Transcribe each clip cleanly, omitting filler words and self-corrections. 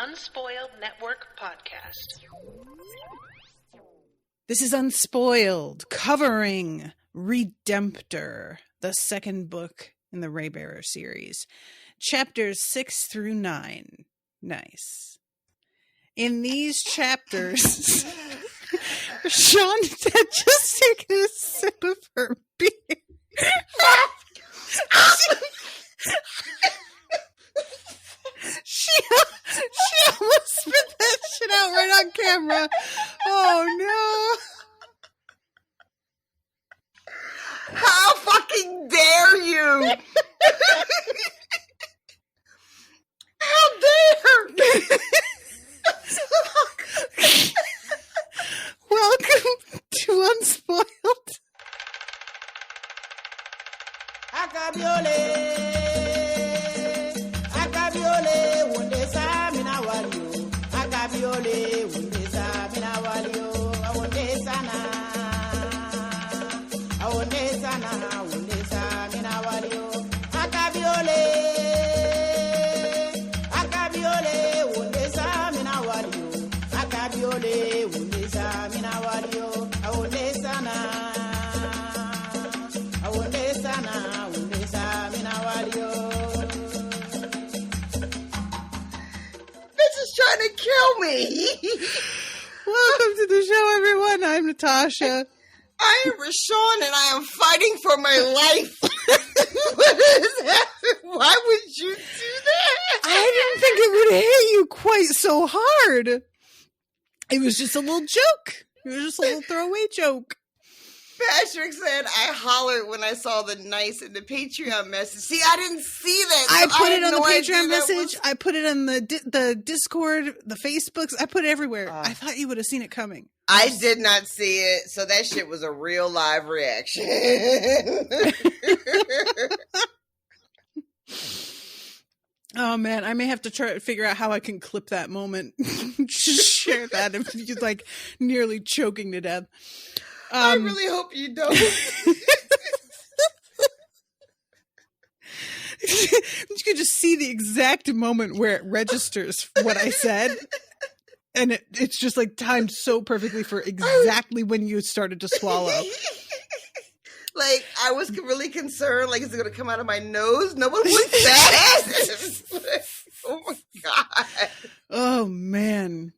Unspoiled Network podcast. This is Unspoiled, covering Redemptor, the second book in the Raybearer series. Chapters 6 through 9. Nice. In these chapters, Sean had just taken a sip of her beer. She almost spit that shit out right on camera. Oh no. How fucking dare you? How dare? Welcome to Unspoiled. Trying to kill me. Welcome to the show, everyone. I'm Natasha. I am RoShawn, and I am fighting for my life. What is happening? Why would you do that? I didn't think it would hit you quite so hard. It was just a little joke. It was just a little throwaway joke. Patrick said I hollered when I saw the nice in the Patreon message. See, I didn't see that. So I put it on the Patreon message. I put it on the Discord, the Facebooks. I put it everywhere. I thought you would have seen it coming. I did not see it, so that shit was a real live reaction. Oh man, I may have to try to figure out how I can clip that moment. Just share that if you're like nearly choking to death. I really hope you don't. You could just see the exact moment where it registers what I said. And it's just like timed so perfectly for exactly when you started to swallow. Like, I was really concerned, like, is it going to come out of my nose? No one was that. Oh my God. Oh man.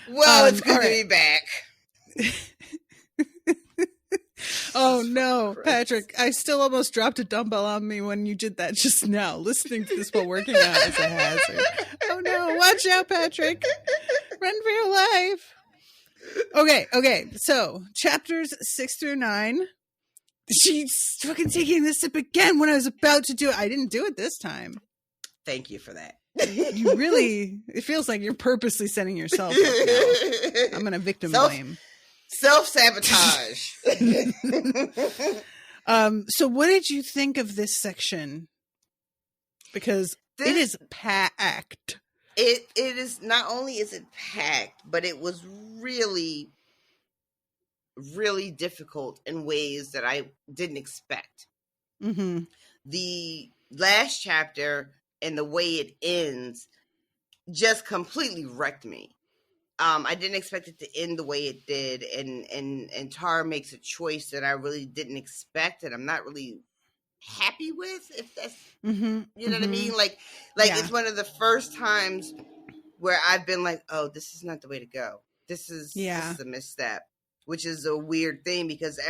Well, it's good to be back. Oh no, Patrick, I still almost dropped a dumbbell on me when you did that just now. Listening to this while working out is a hazard. Oh no, watch out, Patrick. Run for your life. Okay, so chapters 6 through 9. She's fucking taking this sip again when I was about to do it. I didn't do it this time. Thank you for that. You really, it feels like you're purposely setting yourself up now. I'm going to victim blame. Self-sabotage. So what did you think of this section? Because it is packed. It is, not only is it packed, but it was really, really difficult in ways that I didn't expect. Mm-hmm. The last chapter and the way it ends just completely wrecked me. I didn't expect it to end the way it did, and Tara makes a choice that I really didn't expect, and I'm not really happy with, if that's, you know what I mean? Like yeah. It's one of the first times where I've been like, oh, this is not the way to go. This is a misstep, which is a weird thing because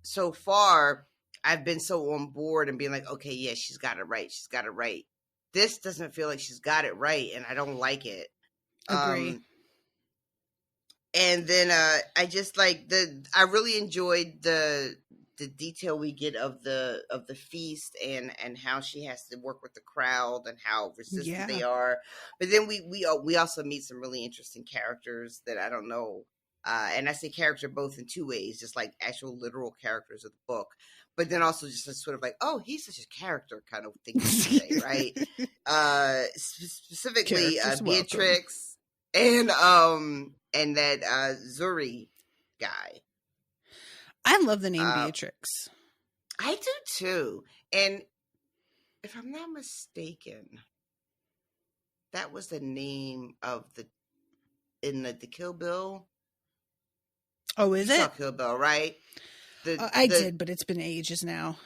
so far I've been so on board and being like, okay, yeah, she's got it right. She's got it right. This doesn't feel like she's got it right, and I don't like it. Agree. And then I just like I really enjoyed the detail we get of the feast and how she has to work with the crowd and how resistant they are. But then we also meet some really interesting characters that I don't know. And I say character both in two ways, just like actual literal characters of the book, but then also just sort of like, oh, he's such a character kind of thing to say, right? Specifically Beatrix and that Zuri guy. I love the name Beatrix. I do too. And if I'm not mistaken, that was the name of in the Kill Bill. Oh, is You it? saw Kill Bill, right? I did, but it's been ages now.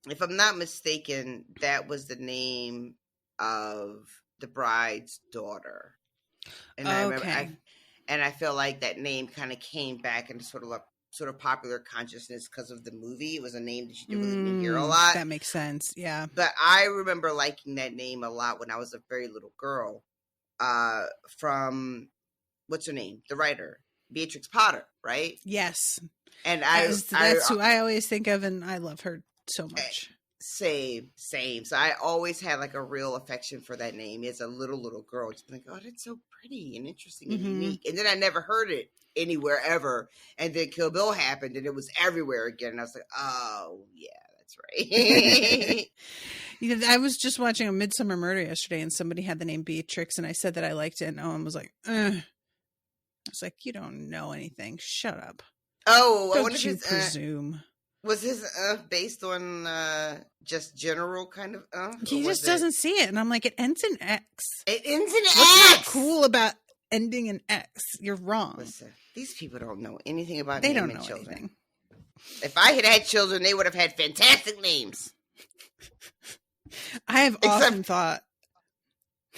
If I'm not mistaken, that was the name of the bride's daughter. And I remember, I feel like that name kind of came back into sort of popular consciousness because of the movie. It was a name that you didn't really hear a lot. That makes sense, yeah. But I remember liking that name a lot when I was a very little girl. From what's her name? The writer, Beatrix Potter, right? Yes. And that's who I always think of, and I love her so much. Same. So I always had like a real affection for that name as a little girl. Just like, oh, that's so pretty and interesting and unique. And then I never heard it anywhere ever. And then Kill Bill happened, and it was everywhere again. And I was like, oh yeah, that's right. I was just watching A Midsummer Murder yesterday, and somebody had the name Beatrix, and I said that I liked it, and Owen was like, I was like, you don't know anything. Shut up. Oh, don't you presume. Was his based on just general kind of He just doesn't see it, and I'm like, it ends in X. It ends in X. What's not cool about ending in X? You're wrong. Listen, these people don't know anything about they don't know children. Anything. If I had had children, they would have had fantastic names. I have often thought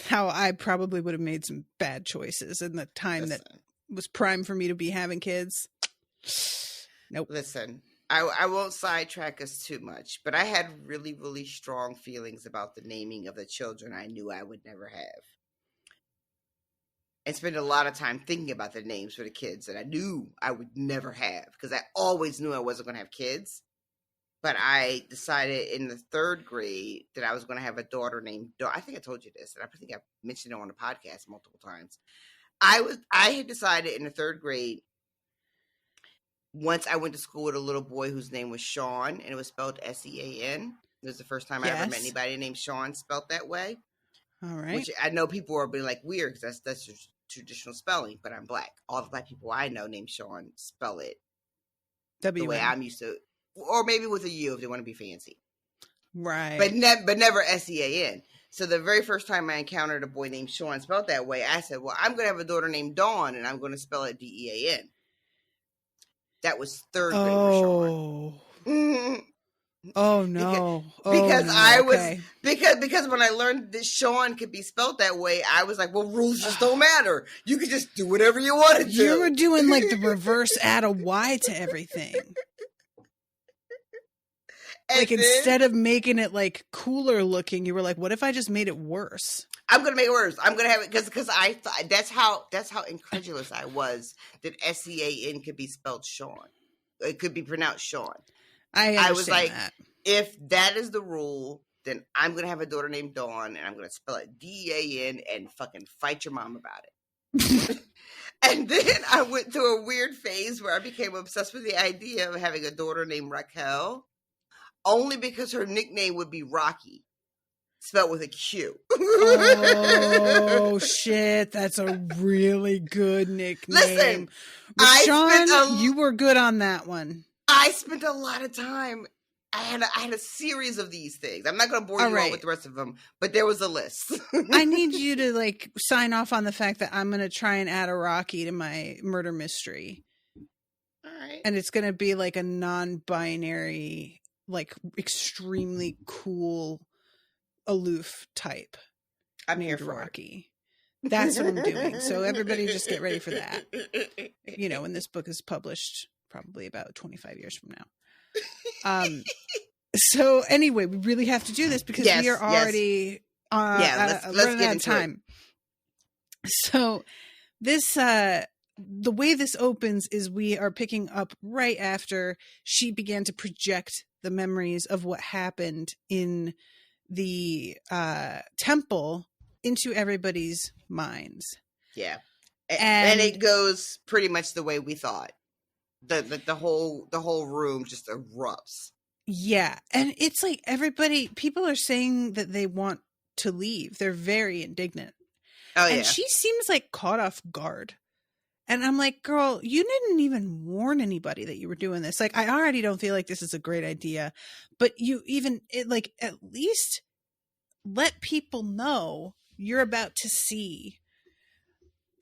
how I probably would have made some bad choices in the time that was prime for me to be having kids. Nope. Listen, I won't sidetrack us too much, but I had really, really strong feelings about the naming of the children I knew I would never have. And spend a lot of time thinking about the names for the kids that I knew I would never have, because I always knew I wasn't going to have kids. But I decided in the 3rd grade that I was going to have a daughter named I think I told you this, and I think I mentioned it on the podcast multiple times. I had decided in the 3rd grade, once I went to school with a little boy whose name was Sean, and it was spelled Sean. It was the first time I ever met anybody named Sean spelled that way. All right. Which I know people are being like weird, because that's just traditional spelling, but I'm Black. All the Black people I know named Sean spell it the way I'm used to. Or maybe with a U if they want to be fancy. Right. But never Sean. So the very first time I encountered a boy named Sean spelled that way, I said, well, I'm going to have a daughter named Dawn, and I'm going to spell it Dean. That was 3rd grade for Sean. Oh no. Because when I learned that Sean could be spelled that way, I was like, well, rules just don't matter. You can just do whatever you want to do. You were doing like the reverse add a Y to everything. Like, instead of making it like cooler looking, you were like, what if I just made it worse? I'm going to make it worse. I'm going to have it because I thought that's how incredulous I was that Sean could be spelled Sean. It could be pronounced Sean. I was like, if that is the rule, then I'm going to have a daughter named Dawn, and I'm going to spell it Dean and fucking fight your mom about it. And then I went through a weird phase where I became obsessed with the idea of having a daughter named Raquel, only because her nickname would be Rocky, spelled with a Q. Oh, shit. That's a really good nickname. Listen, RoShawn, you were good on that one. I spent a lot of time. I had a series of these things. I'm not going to bore you all with the rest of them, but there was a list. I need you to like sign off on the fact that I'm going to try and add a Rocky to my murder mystery. All right. And it's going to be like a non-binary, like extremely cool, aloof type. I'm here for Rocky. That's what I'm doing. So everybody just get ready for that. You know, when this book is published, probably about 25 years from now. So anyway, we really have to do this because we are already let's running out of time. So this the way this opens is we are picking up right after she began to project the memories of what happened in the temple into everybody's minds. Yeah. And it goes pretty much the way we thought. The whole room just erupts. Yeah. And it's like people are saying that they want to leave. They're very indignant. Oh, yeah. And she seems like caught off guard. And I'm like, girl, you didn't even warn anybody that you were doing this. Like, I already don't feel like this is a great idea, but you at least let people know you're about to see.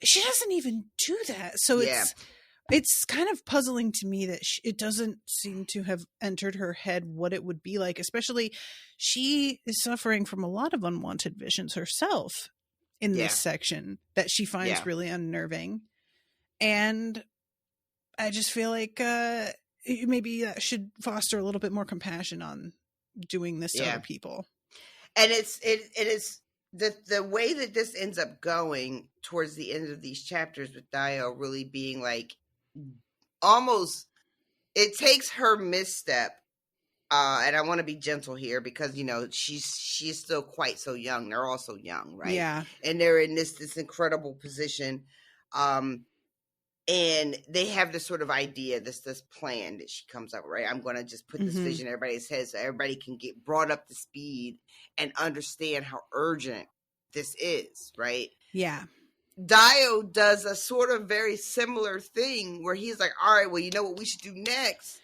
She doesn't even do that. So Yeah. it's kind of puzzling to me that it doesn't seem to have entered her head what it would be like, especially she is suffering from a lot of unwanted visions herself in this section that she finds really unnerving. And I just feel like maybe that should foster a little bit more compassion on doing this to other people. And it is the way that this ends up going towards the end of these chapters with Dio really being like almost, it takes her misstep. And I want to be gentle here because, you know, she's still quite so young. They're all so young, right? Yeah. And they're in this incredible position. And they have this sort of idea, this plan that she comes up with, right? I'm going to just put this vision in everybody's head so everybody can get brought up to speed and understand how urgent this is, right? Yeah. Dio does a sort of very similar thing where he's like, all right, well, you know what we should do next?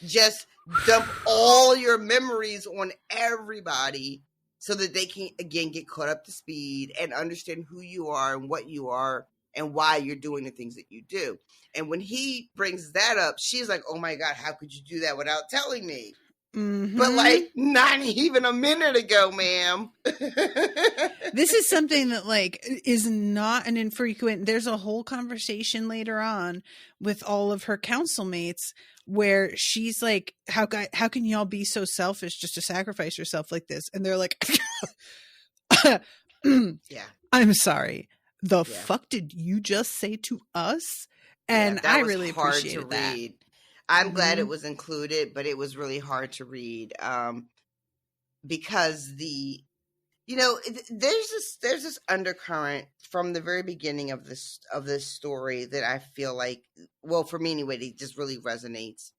Just dump all your memories on everybody so that they can, again, get caught up to speed and understand who you are and what you are and why you're doing the things that you do. And when he brings that up, she's like, oh my God, how could you do that without telling me? But like, not even a minute ago, ma'am. This is something that like is not an infrequent. There's a whole conversation later on with all of her council mates where she's like, how can y'all be so selfish just to sacrifice yourself like this? And they're like, I'm sorry. The fuck did you just say to us? And I really appreciated that. I'm glad it was included, but it was really hard to read because there's this undercurrent from the very beginning of this story that I feel like, well, for me anyway, it just really resonates.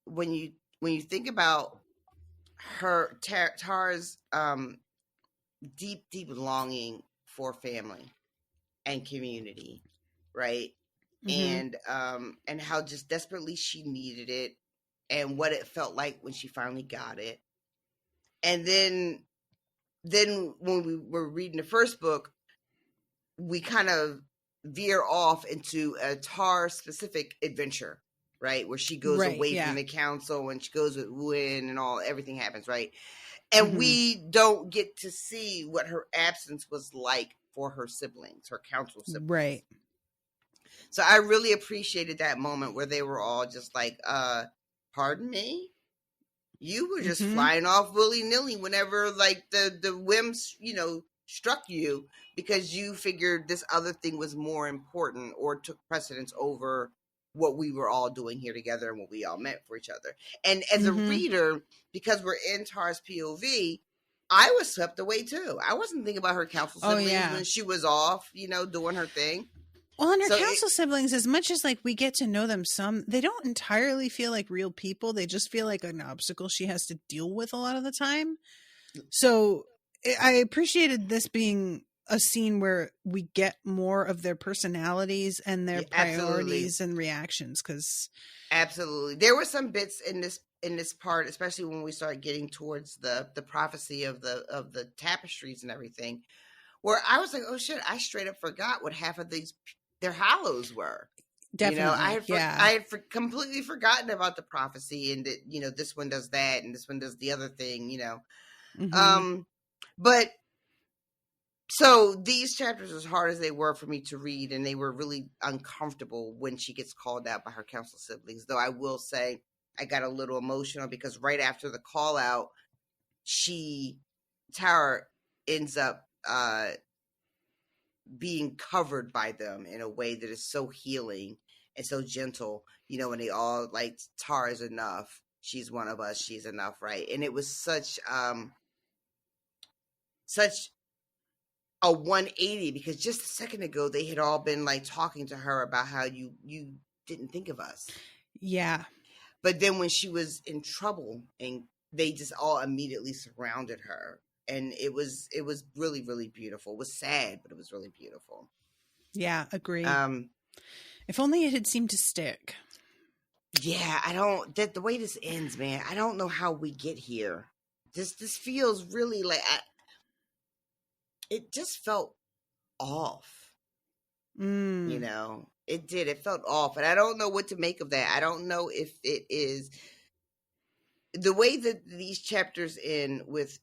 When you think about her Tara's deep longing for family and community, right? And how just desperately she needed it and what it felt like when she finally got it. And then when we were reading the first book, we kind of veer off into a Tar specific adventure, right? Where she goes away from the council and she goes with Win and everything happens, right? And we don't get to see what her absence was like for her siblings, her council siblings. Right. So I really appreciated that moment where they were all just like, pardon me? You were just flying off willy-nilly whenever like the whims, struck you because you figured this other thing was more important or took precedence over what we were all doing here together and what we all meant for each other. And as a reader, because we're in Tar's POV, I was swept away too. I wasn't thinking about her council siblings when she was off, doing her thing. Well, and her council siblings, as much as like we get to know them they don't entirely feel like real people. They just feel like an obstacle she has to deal with a lot of the time. So I appreciated this being a scene where we get more of their personalities and their priorities and reactions. Absolutely. There were some bits in this part, especially when we start getting towards the prophecy of the tapestries and everything, where I was like, oh shit, I straight up forgot what half of their hollows were. Definitely. I had completely forgotten about the prophecy and that, this one does that and this one does the other thing, But so these chapters, as hard as they were for me to read, and they were really uncomfortable when she gets called out by her council siblings, though I will say I got a little emotional because right after the call out, Tara ends up being covered by them in a way that is so healing and so gentle, and they all like, Tara is enough. She's one of us. She's enough. Right. And it was such a 180 because just a second ago, they had all been like talking to her about how you didn't think of us. Yeah. But then when she was in trouble and they just all immediately surrounded her. And it was really, really beautiful. It was sad, but it was really beautiful. Yeah, agree. If only it had seemed to stick. Yeah, the way this ends, man, I don't know how we get here. This feels really like, it just felt off. Mm. You know, it did. It felt off. And I don't know what to make of that. I don't know if it is the way that these chapters end with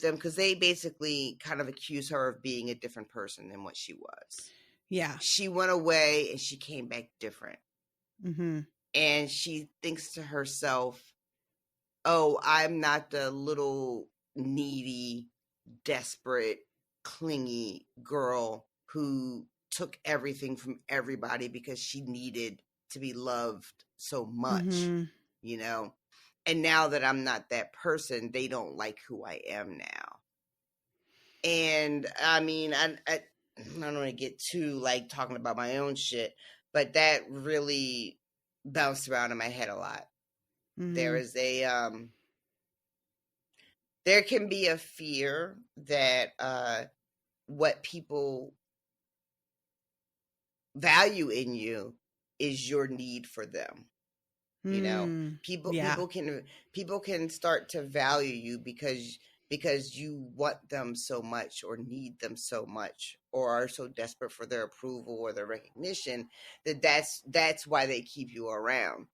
them, because they basically kind of accuse her of being a different person than what she was. Yeah. She went away and she came back different. Mm-hmm. And she thinks to herself, oh, I'm not the little needy, desperate, clingy girl who took everything from everybody because she needed to be loved so much, Mm-hmm. you know? And now that I'm not that person, they don't like who I am now. And I mean, I don't want to get too like talking about my own shit, but that really bounced around in my head a lot. Mm-hmm. There is there can be a fear that what people value in you is your need for them. You know, people can start to value you because you want them so much or need them so much or are so desperate for their approval or their recognition that's why they keep you around.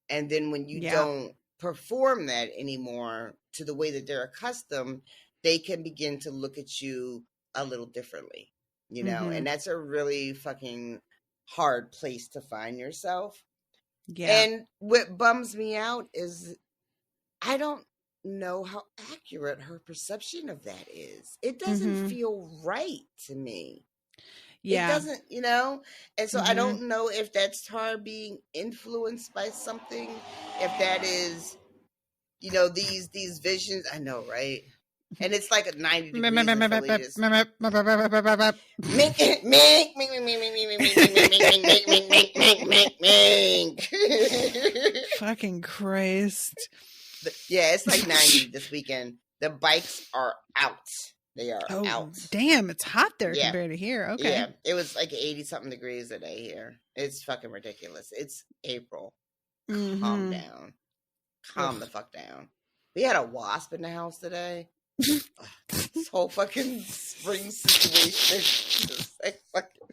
And then when you don't perform that anymore to the way that they're accustomed, they can begin to look at you a little differently, you know? Mm-hmm. And that's a really fucking hard place to find yourself. Yeah. And what bums me out is I don't know how accurate her perception of that is. It doesn't feel right to me. Yeah. It doesn't, you know? And so I don't know if that's her being influenced by something, if that is, you know, these visions. I know, right? And it's like a 90 degrees in Philly. Fucking Christ. Yeah, it's like 90 this weekend. The bikes are out. They are out. Damn, it's hot there compared to here. Okay. Yeah, it was like 80-something degrees a day here. It's fucking ridiculous. It's April. Calm down. Calm the fuck down. We had a wasp in the house today. This whole fucking spring situation is just like fucking...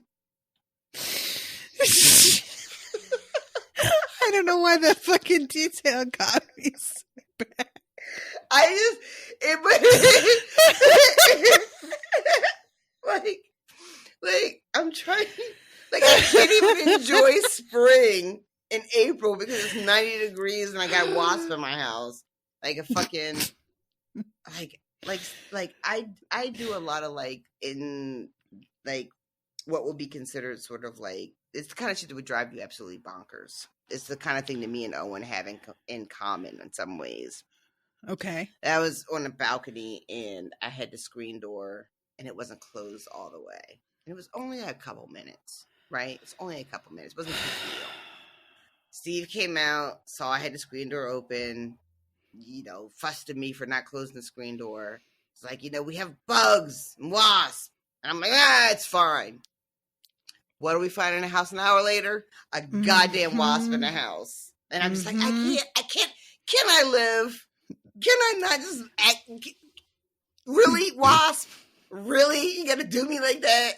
I don't know why that fucking detail got me so bad. Like I'm trying, like I can't even enjoy spring in April because it's 90 degrees and I got wasp in my house. Like a fucking, like I do a lot of like in like what will be considered sort of like, it's the kind of shit that would drive you absolutely bonkers. It's the kind of thing that me and Owen have in common in some ways. Okay. I was on a balcony and I had the screen door and it wasn't closed all the way. And it was only a couple minutes, right? It's only a couple minutes. It wasn't a big deal. Steve came out, saw I had the screen door open, you know, fussed at me for not closing the screen door. It's like, you know, we have bugs and wasps. And I'm like, it's fine. What do we find in the house an hour later? A goddamn wasp in the house. And I'm just like, I can't, can I live? Can I not just act? Really, wasp? Really? You gotta do me like that?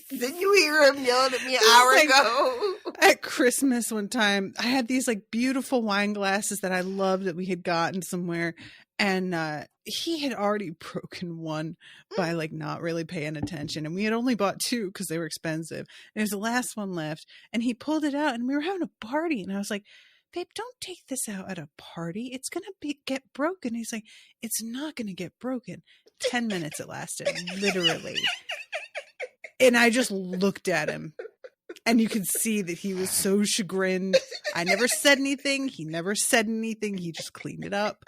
Didn't you hear him yelling at me an hour ago? At Christmas one time, I had these like beautiful wine glasses that I loved that we had gotten somewhere. And he had already broken one by like not really paying attention. And we had only bought two because they were expensive. And there's the last one left. And he pulled it out and we were having a party. And I was like, babe, don't take this out at a party. It's going to get broken. He's like, it's not going to get broken. 10 minutes it lasted, literally. And I just looked at him. And you could see that he was so chagrined. I never said anything. He never said anything. He just cleaned it up.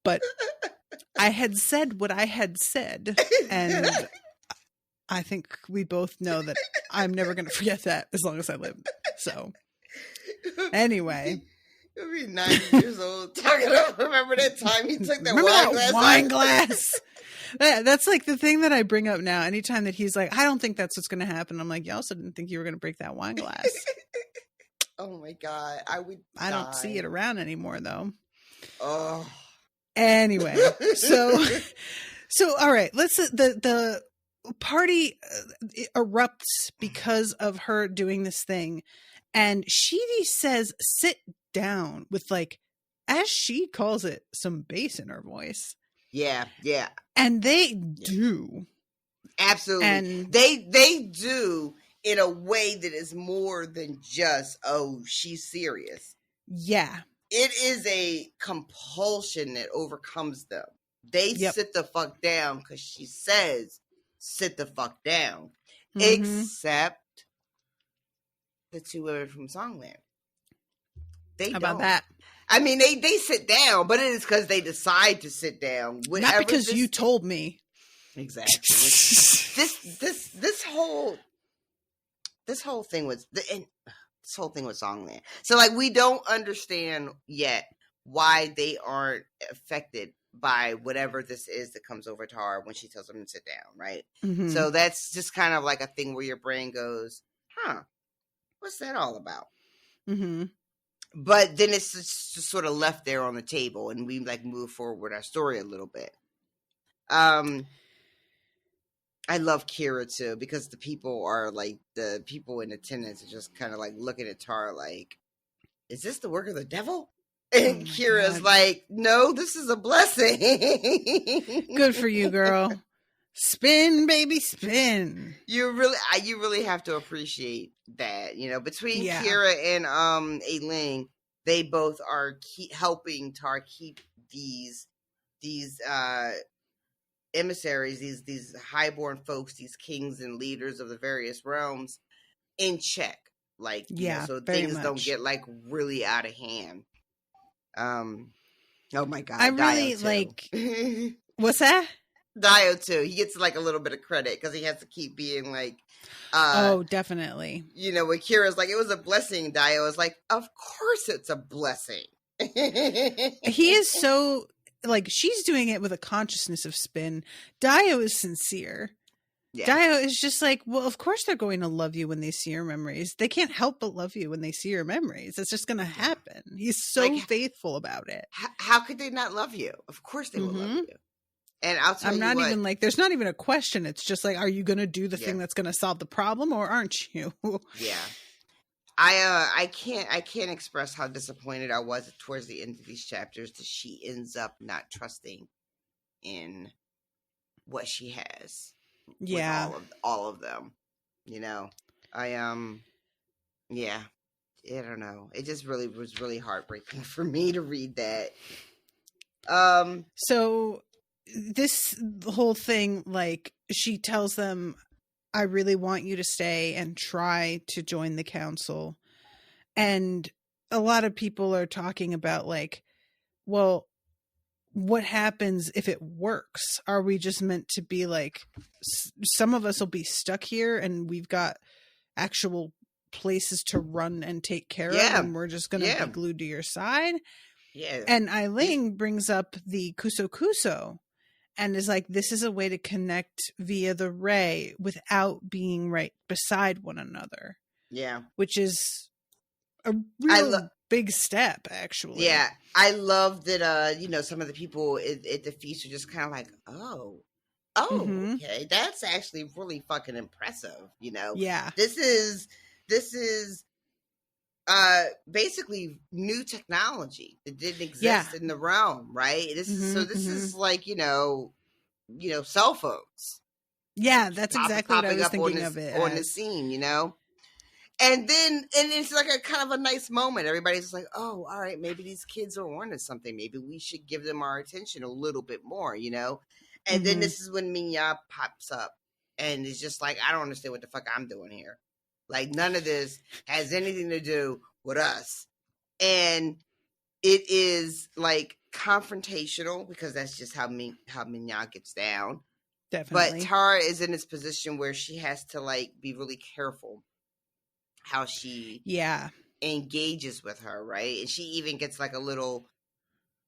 But I had said what I had said. And I think we both know that I'm never going to forget that as long as I live. So... Anyway, You'll be 90 years old talking about, remember that time he took that wine glass? That's like the thing that I bring up now. Anytime that he's like, I don't think that's what's going to happen. I'm like, you also didn't think you were going to break that wine glass. Oh my God. I don't see it around anymore though. Oh. Anyway, So, all right, let's the party erupts because of her doing this thing, and Sheedy says, "Sit down," with like, as she calls it, some bass in her voice. Yeah, yeah, and they do absolutely, and they do in a way that is more than just, oh, she's serious. Yeah. It is a compulsion that overcomes them. They sit the fuck down because she says, sit the fuck down. Mm-hmm. Except the two women from Songland. They How don't. about that? I mean, they sit down, but it is because they decide to sit down. Not because you told me. Exactly. This whole thing was this whole thing with Songland. So, like, we don't understand yet why they aren't affected by whatever this is that comes over to her when she tells them to sit down, right? Mm-hmm. So that's just kind of like a thing where your brain goes, huh, what's that all about? Mm-hmm. But then it's just sort of left there on the table, and we like move forward with our story a little bit. I love Kira too, because the people in attendance are just kind of like looking at Tara like, is this the work of the devil? And Kira's like, no, this is a blessing. Good for you, girl. Spin, baby, spin. You really have to appreciate that, between Kira and Ailing, they both are helping Tara keep these emissaries, these highborn folks, these kings and leaders of the various realms in check, like, so things don't get like really out of hand. Oh my god, I really like what's that? Dio too. He gets like a little bit of credit because he has to keep being like, oh, definitely. When Kira's like, it was a blessing, Dio is like, of course it's a blessing. He is so like, she's doing it with a consciousness of spin. Dio is sincere. Yeah. Dio is just like, well, of course they're going to love you when they see your memories. They can't help but love you when they see your memories. It's just going to happen. He's so faithful about it. How could they not love you? Of course they will love you. And I'll tell you what. I'm not even like, there's not even a question. It's just like, are you going to do the thing that's going to solve the problem, or aren't you? Yeah. I can't express how disappointed I was towards the end of these chapters that she ends up not trusting in what she has. Yeah. All of them. I don't know. It just really was really heartbreaking for me to read that. So this whole thing, like, she tells them, I really want you to stay and try to join the council. And a lot of people are talking about like, well, what happens if it works? Are we just meant to be like, some of us will be stuck here and we've got actual places to run and take care of, and we're just going to be glued to your side? Yeah. And Ailing brings up the Kuso and is like, this is a way to connect via the ray without being right beside one another. Yeah. Which is a real big step, actually. Yeah. I love that, some of the people at the feast are just kind of like, okay, that's actually really fucking impressive, Yeah. This is basically new technology that didn't exist in the realm, right? This is like, cell phones. Yeah, that's exactly what I was thinking of it on the scene, And then it's like a kind of a nice moment. Everybody's just like, oh, all right, maybe these kids are on to something. Maybe we should give them our attention a little bit more, And then this is when Minya pops up and is just like, I don't understand what the fuck I'm doing here. Like, none of this has anything to do with us. And it is like confrontational because that's just how Minya gets down. Definitely. But Tara is in this position where she has to like be really careful how she engages with her, right? And she even gets like a little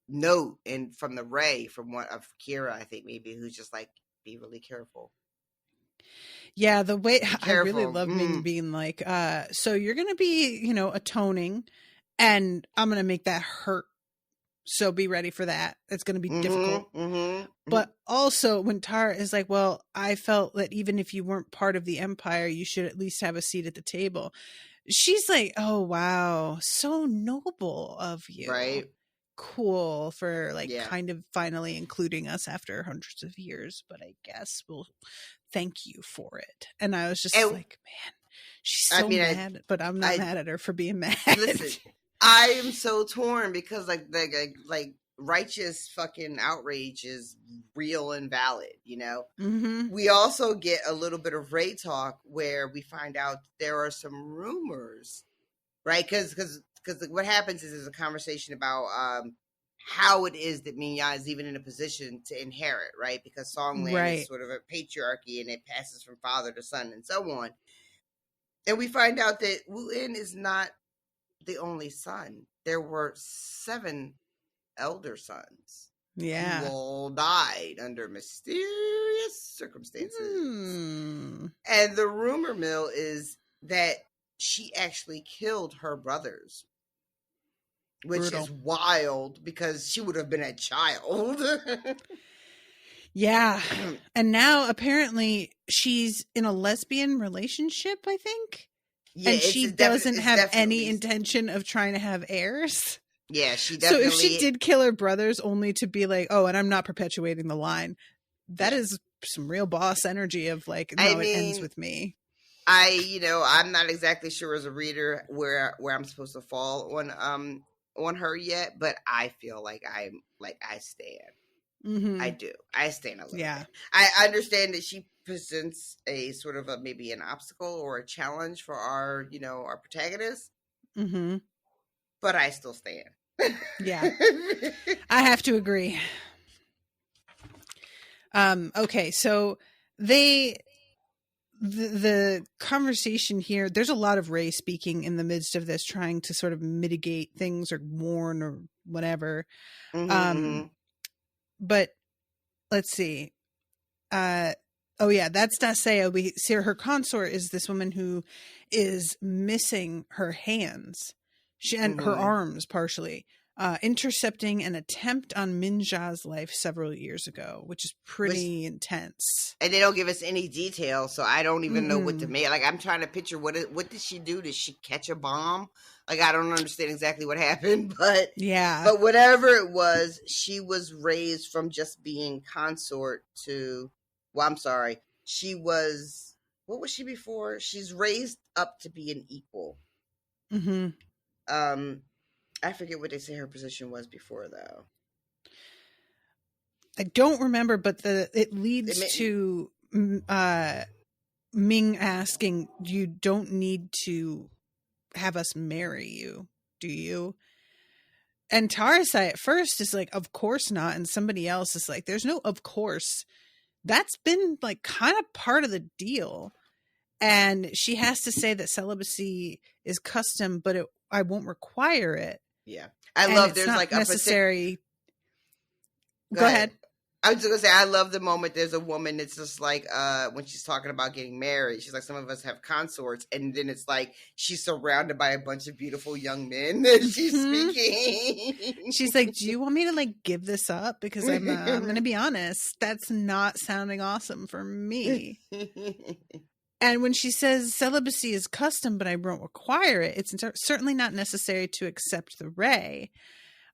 note from the Ray from one of Kira, I think maybe, who's just like, be really careful. Yeah, the way I really love Ming being like, so you're gonna be, atoning, and I'm gonna make that hurt. So be ready for that. It's gonna be difficult. But also when Tara is like, well, I felt that even if you weren't part of the Empire, you should at least have a seat at the table. She's like, oh, wow, so noble of you. Right. Cool for like Yeah. kind of finally including us after hundreds of years. But I guess we'll thank you for it. And I was just like, man, she's so mad, but I'm not mad at her for being mad. Listen, I am so torn because like righteous fucking outrage is real and valid, you know. We also get a little bit of Ray talk where we find out there are some rumors, right? Because what happens is there's a conversation about how it is that Minya is even in a position to inherit, right? Because Songland is sort of a patriarchy and it passes from father to son and so on. And we find out that Wu-In is not the only son. There were 7 elder sons. Yeah. Who all died under mysterious circumstances. And the rumor mill is that she actually killed her brothers. Which Brutal. is wild because she would have been a child. Yeah. And now apparently she's in a lesbian relationship, I think. Yeah, and she doesn't have any intention of trying to have heirs. Yeah, she definitely. So if she did kill her brothers only to be like, oh, and I'm not perpetuating the line, that is some real boss energy of like, no, it ends with me. I'm not exactly sure as a reader where I'm supposed to fall on her yet, but I feel like I stand. I do. I stand a little bit. I understand that she presents a sort of maybe an obstacle or a challenge for our protagonist. But I still stand. Yeah. I have to agree. Okay, so the conversation here, there's a lot of Ray speaking in the midst of this, trying to sort of mitigate things or warn or whatever. But let's see. Oh yeah, that's Dasea. We see her consort is this woman who is missing her hands and her arms partially, intercepting an attempt on Minja's life several years ago, which is pretty intense. And they don't give us any detail, so I don't even know what to make. Like, I'm trying to picture what did she do? Did she catch a bomb? Like, I don't understand exactly what happened, but yeah. But whatever it was, she was raised from just being consort to. Well, I'm sorry. She was. What was she before? She's raised up to be an equal. I forget what they say her position was before, though. I don't remember, but it leads to Ming asking, "You don't need to have us marry you, do you?" And Tarisai at first is like, "Of course not," and somebody else is like, "There's no of course. That's been like kind of part of the deal." And she has to say that celibacy is custom, but I won't require it. Yeah. I love there's like necessary. Go ahead. I was just gonna say I love the moment there's a woman that's just like when she's talking about getting married, she's like, some of us have consorts, and then it's like she's surrounded by a bunch of beautiful young men that she's speaking. She's like, do you want me to like give this up? Because I'm gonna be honest, that's not sounding awesome for me. And when she says celibacy is custom, but I won't require it, it's certainly not necessary to accept the ray.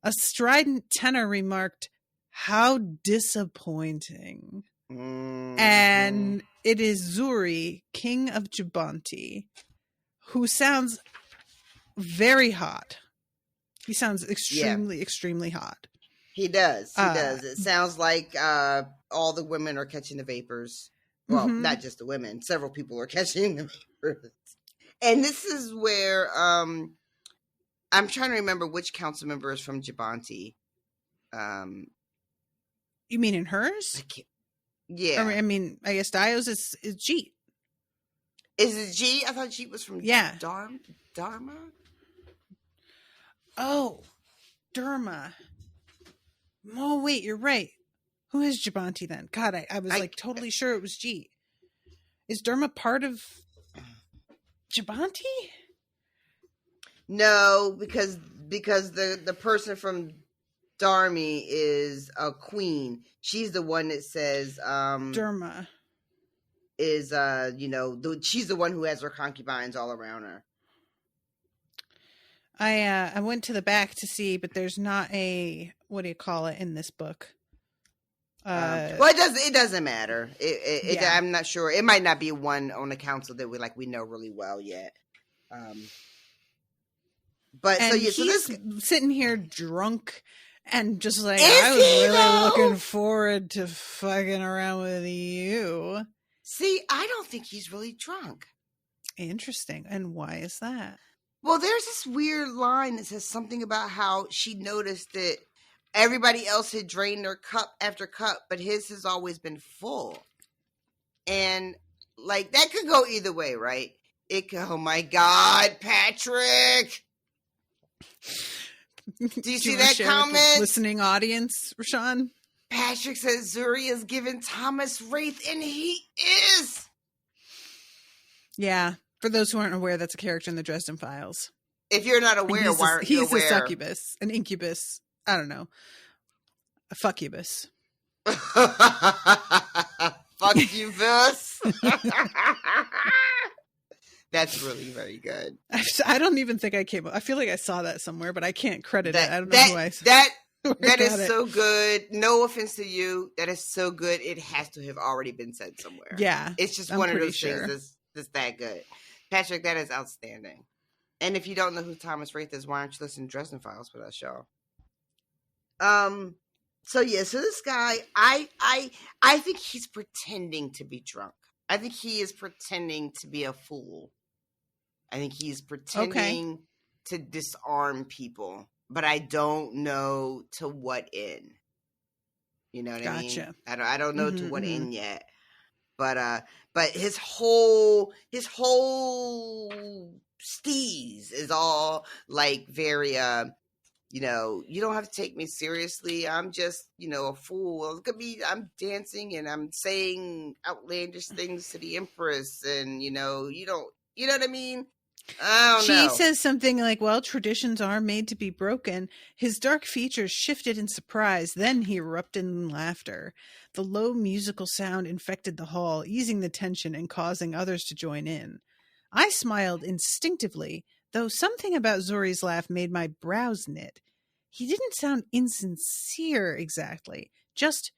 A strident tenor remarked, "How disappointing." And it is Zuri, king of Djibouti, who sounds very hot. He sounds extremely hot. He does. He does. It sounds like all the women are catching the vapors. Well, not just the women. Several people are catching the vapors. And this is where I'm trying to remember which council member is from Djibouti. You mean in hers? Yeah. I mean, I guess Dio's is Jeet. Is it G? I thought Jeet was from Dharma. Oh, Dharma. Oh, wait, you're right. Who is Djibouti then? God, I was like totally sure it was Jeet. Is Dharma part of Djibouti? No, because the person from Darmy is a queen. She's the one that says Derma is she's the one who has her concubines all around her. I went to the back to see, but there's not a, what do you call it, in this book. Well, it doesn't matter. Yeah. I'm not sure. It might not be one on the council that we know really well yet. But and so he's this sitting here drunk and just like, Is I was he, really though? looking forward to fucking around with you. See, I don't think he's really drunk. Interesting. And why is that? Well, there's this weird line that says something about how she noticed that everybody else had drained their cup after cup, but his has always been full. And like that could go either way, right? It could, oh my God, Patrick. Do you see wanna that share with the comment? listening audience, RoShawn? Patrick says Zuri is giving Thomas Wraith, and he is. Yeah. For those who aren't aware, that's a character in the Dresden Files. If you're not aware, why aren't you he's aware? a succubus, an incubus. I don't know. A fuckubus. Fuck you, Vis. That's really very good. I don't even think I came up. I feel like I saw that somewhere, but I can't credit it. I don't know who I saw. That is so good. No offense to you. That is so good. It has to have already been said somewhere. Yeah. It's just I'm one of pretty those sure. things that's that good. Patrick, that is outstanding. And if you don't know who Thomas Wraith is, why aren't you listening to Dresden Files with us, y'all? So this guy, I think he's pretending to be drunk. I think he is pretending to be a fool. I think he's pretending to disarm people, but I don't know to what end. You know what I mean? Gotcha. I don't know to what end yet. But his whole steez is all like very you don't have to take me seriously. I'm just, a fool. Look at me. I'm dancing and I'm saying outlandish things to the Empress, and you know what I mean? I don't know. She says something like, well, traditions are made to be broken. His dark features shifted in surprise. Then he erupted in laughter. The low musical sound infected the hall, easing the tension and causing others to join in. I smiled instinctively, though something about Zuri's laugh made my brows knit. He didn't sound insincere exactly, just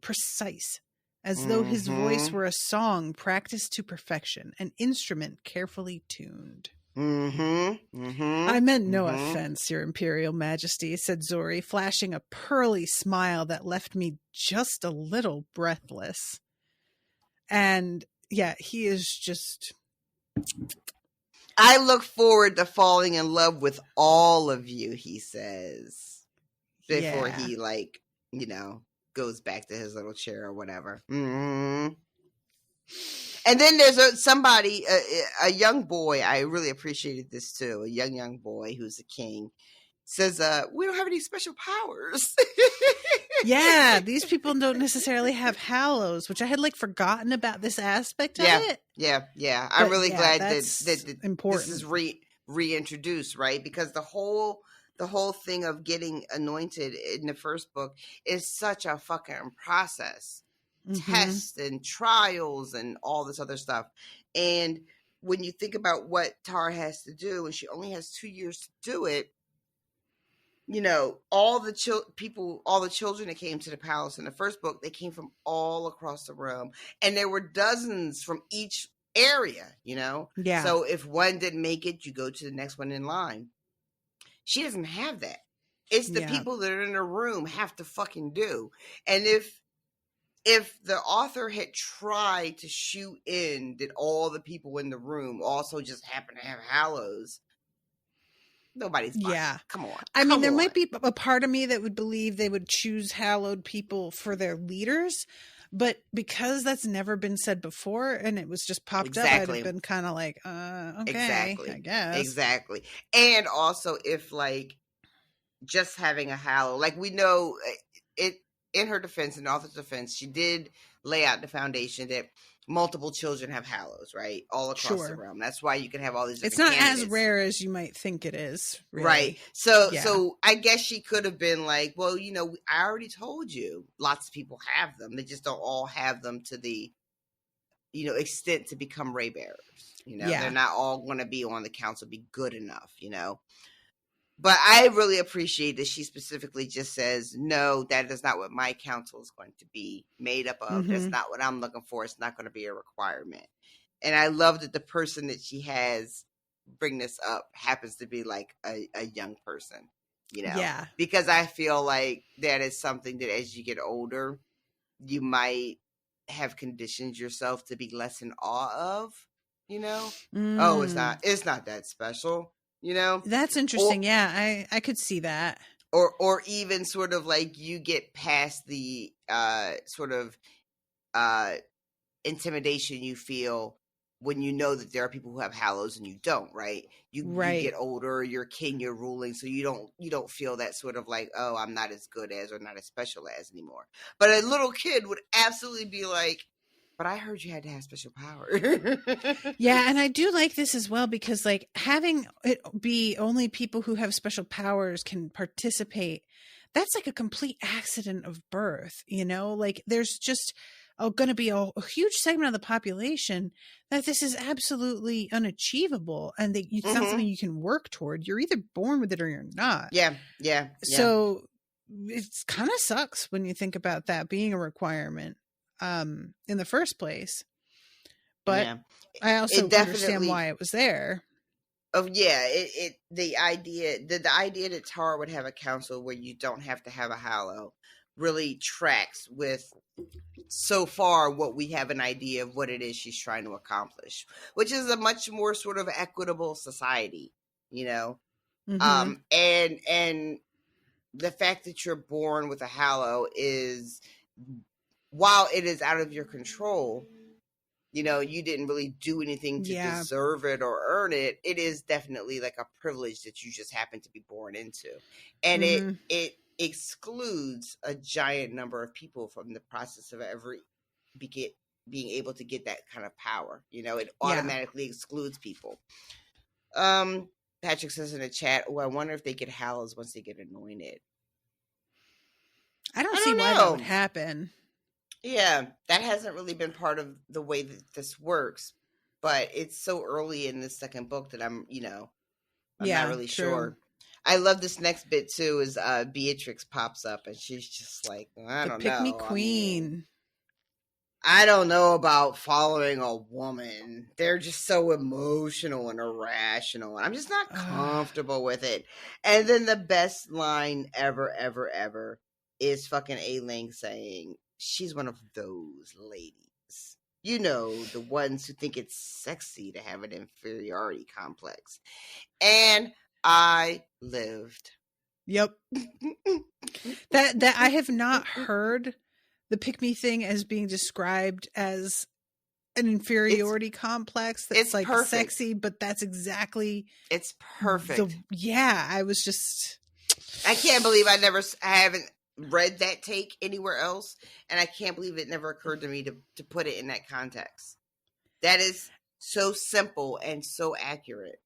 precise, as though his voice were a song practiced to perfection, an instrument carefully tuned. I meant no offense, Your Imperial Majesty, said Zuri, flashing a pearly smile that left me just a little breathless. And yeah, he is just... I look forward to falling in love with all of you, he says, before he goes back to his little chair or whatever. And then there's somebody, a young boy. I really appreciated this too. A young boy who's a king says, "We don't have any special powers." Yeah, these people don't necessarily have hallows, which I had forgotten about this aspect of it. Yeah. I'm really glad that important. This is reintroduced, right? Because the whole thing of getting anointed in the first book is such a fucking process. Tests and trials and all this other stuff. And when you think about what Tara has to do, and she only has 2 years to do it, all the children that came to the palace in the first book, they came from all across the realm, and there were dozens from each area, Yeah. So if one didn't make it, you go to the next one in line. She doesn't have that. It's the people that are in the room have to fucking do. And if the author had tried to shoot in that all the people in the room also just happen to have hallows, nobody's buying. Yeah. Come on. I mean, there might be a part of me that would believe they would choose hallowed people for their leaders, but because that's never been said before and it was just popped up, I'd have been kind of like, okay, I guess. Exactly. And also if just having a hallow, we know in her defense, in the author's defense, she did lay out the foundation that multiple children have hallows, right? All across the realm. That's why you can have all these different It's not candidates. as rare as you might think it is, really. Right. So I guess she could have been like, well, I already told you lots of people have them. They just don't all have them to the, extent to become Raybearers. They're not all going to be on the council, be good enough, But I really appreciate that she specifically just says, no, that is not what my council is going to be made up of. That's not what I'm looking for. It's not going to be a requirement. And I love that the person that she has bring this up happens to be like a young person, Yeah. Because I feel like that is something that as you get older, you might have conditioned yourself to be less in awe of, Oh, it's not that special. That's interesting. I could see that. Or even sort of like you get past the sort of intimidation you feel when you know that there are people who have hallows and you don't, right? You get older, you're king, you're ruling, so you don't feel that sort of like, oh, I'm not as good as or not as special as anymore. But a little kid would absolutely be like, but I heard you had to have special power. Yeah, and I do like this as well because like having it be only people who have special powers can participate, that's like a complete accident of birth, Like there's just going to be a huge segment of the population that this is absolutely unachievable and that it's not something you can work toward. You're either born with it or you're not. Yeah. So it kind of sucks when you think about that being a requirement in the first place. But I also understand why it was there. Oh yeah, the idea that Tara would have a council where you don't have to have a hallow really tracks with so far what we have an idea of what it is she's trying to accomplish, which is a much more sort of equitable society, and the fact that you're born with a hallow is, while it is out of your control, you didn't really do anything to deserve it or earn it. It is definitely like a privilege that you just happen to be born into. And it excludes a giant number of people from the process of being able to get that kind of power. It automatically excludes people. Patrick says in the chat, I wonder if they get hallows once they get anointed. I don't see why that would happen. Yeah, that hasn't really been part of the way that this works, but it's so early in the second book that I'm not really sure. I love this next bit too, is Beatrix pops up and she's just like, I don't know. Pick me queen. I don't know about following a woman. They're just so emotional and irrational. I'm just not comfortable with it. And then the best line ever, ever, ever is fucking Ailing saying, she's one of those ladies. The ones who think it's sexy to have an inferiority complex. And I lived. Yep. that I have not heard the pick me thing as being described as an inferiority complex that's like perfect. Sexy, but that's exactly it's perfect. I was just, I can't believe I haven't read that take anywhere else, and I can't believe it never occurred to me to put it in that context. That is so simple and so accurate.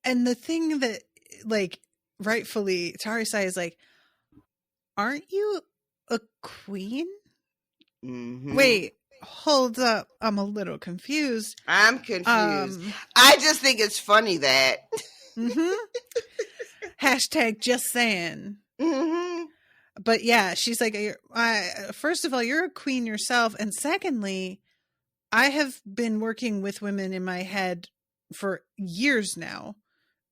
And the thing that, like, rightfully Tarisai is like, aren't you a queen? Wait, hold up, I'm a little confused. I'm confused. I just think it's funny that hashtag just saying. But yeah, she's like, first of all, you're a queen yourself. And secondly, I have been working with women in my head for years now.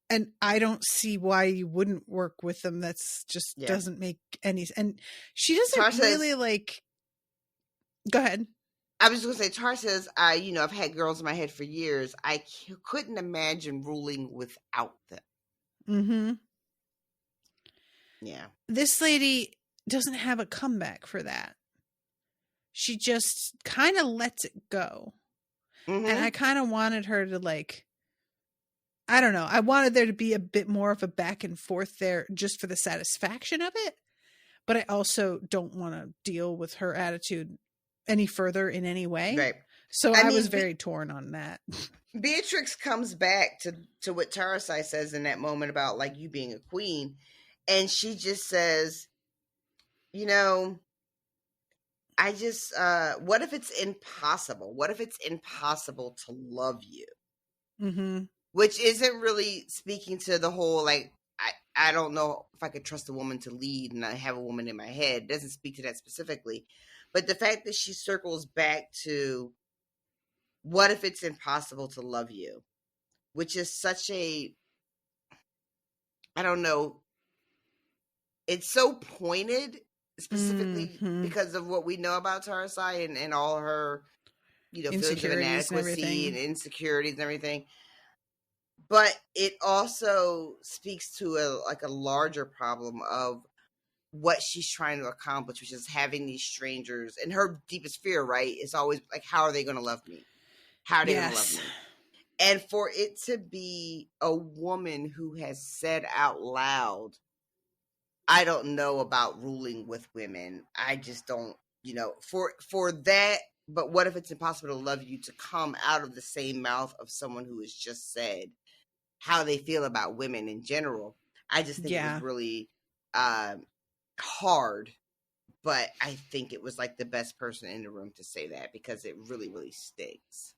And I don't see why you wouldn't work with them. That's just doesn't make any sense. And she doesn't really like, go ahead. I was just going to say, Tar says, I've had girls in my head for years. I couldn't imagine ruling without them. Yeah. This lady doesn't have a comeback for that. She just kind of lets it go. And I kind of wanted her to, like, I don't know. I wanted there to be a bit more of a back and forth there just for the satisfaction of it. but I also don't want to deal with her attitude any further in any way. Right. So I was very torn on that. Beatrix comes back to what Tarisai says in that moment about like you being a queen, and she just says, you know, I just what if it's impossible? What if it's impossible to love you? Mm-hmm. Which isn't really speaking to the whole like I don't know if I could trust a woman to lead and I have a woman in my head. It doesn't speak to that specifically. But the fact that she circles back to what if it's impossible to love you, which is such a, I don't know, it's so pointed specifically because of what we know about Tarisai and all her, you know, feelings of inadequacy and insecurities and everything. But it also speaks to a larger problem of what she's trying to accomplish, which is having these strangers. And her deepest fear, right, is always like, how are they going to love me? How are they going to love me? And for it to be a woman who has said out loud, I don't know about ruling with women. I just don't, you know, for that. But what if it's impossible to love you, to come out of the same mouth of someone who has just said how they feel about women in general? I just think it was really hard, but I think it was like the best person in the room to say that, because it really, really stinks.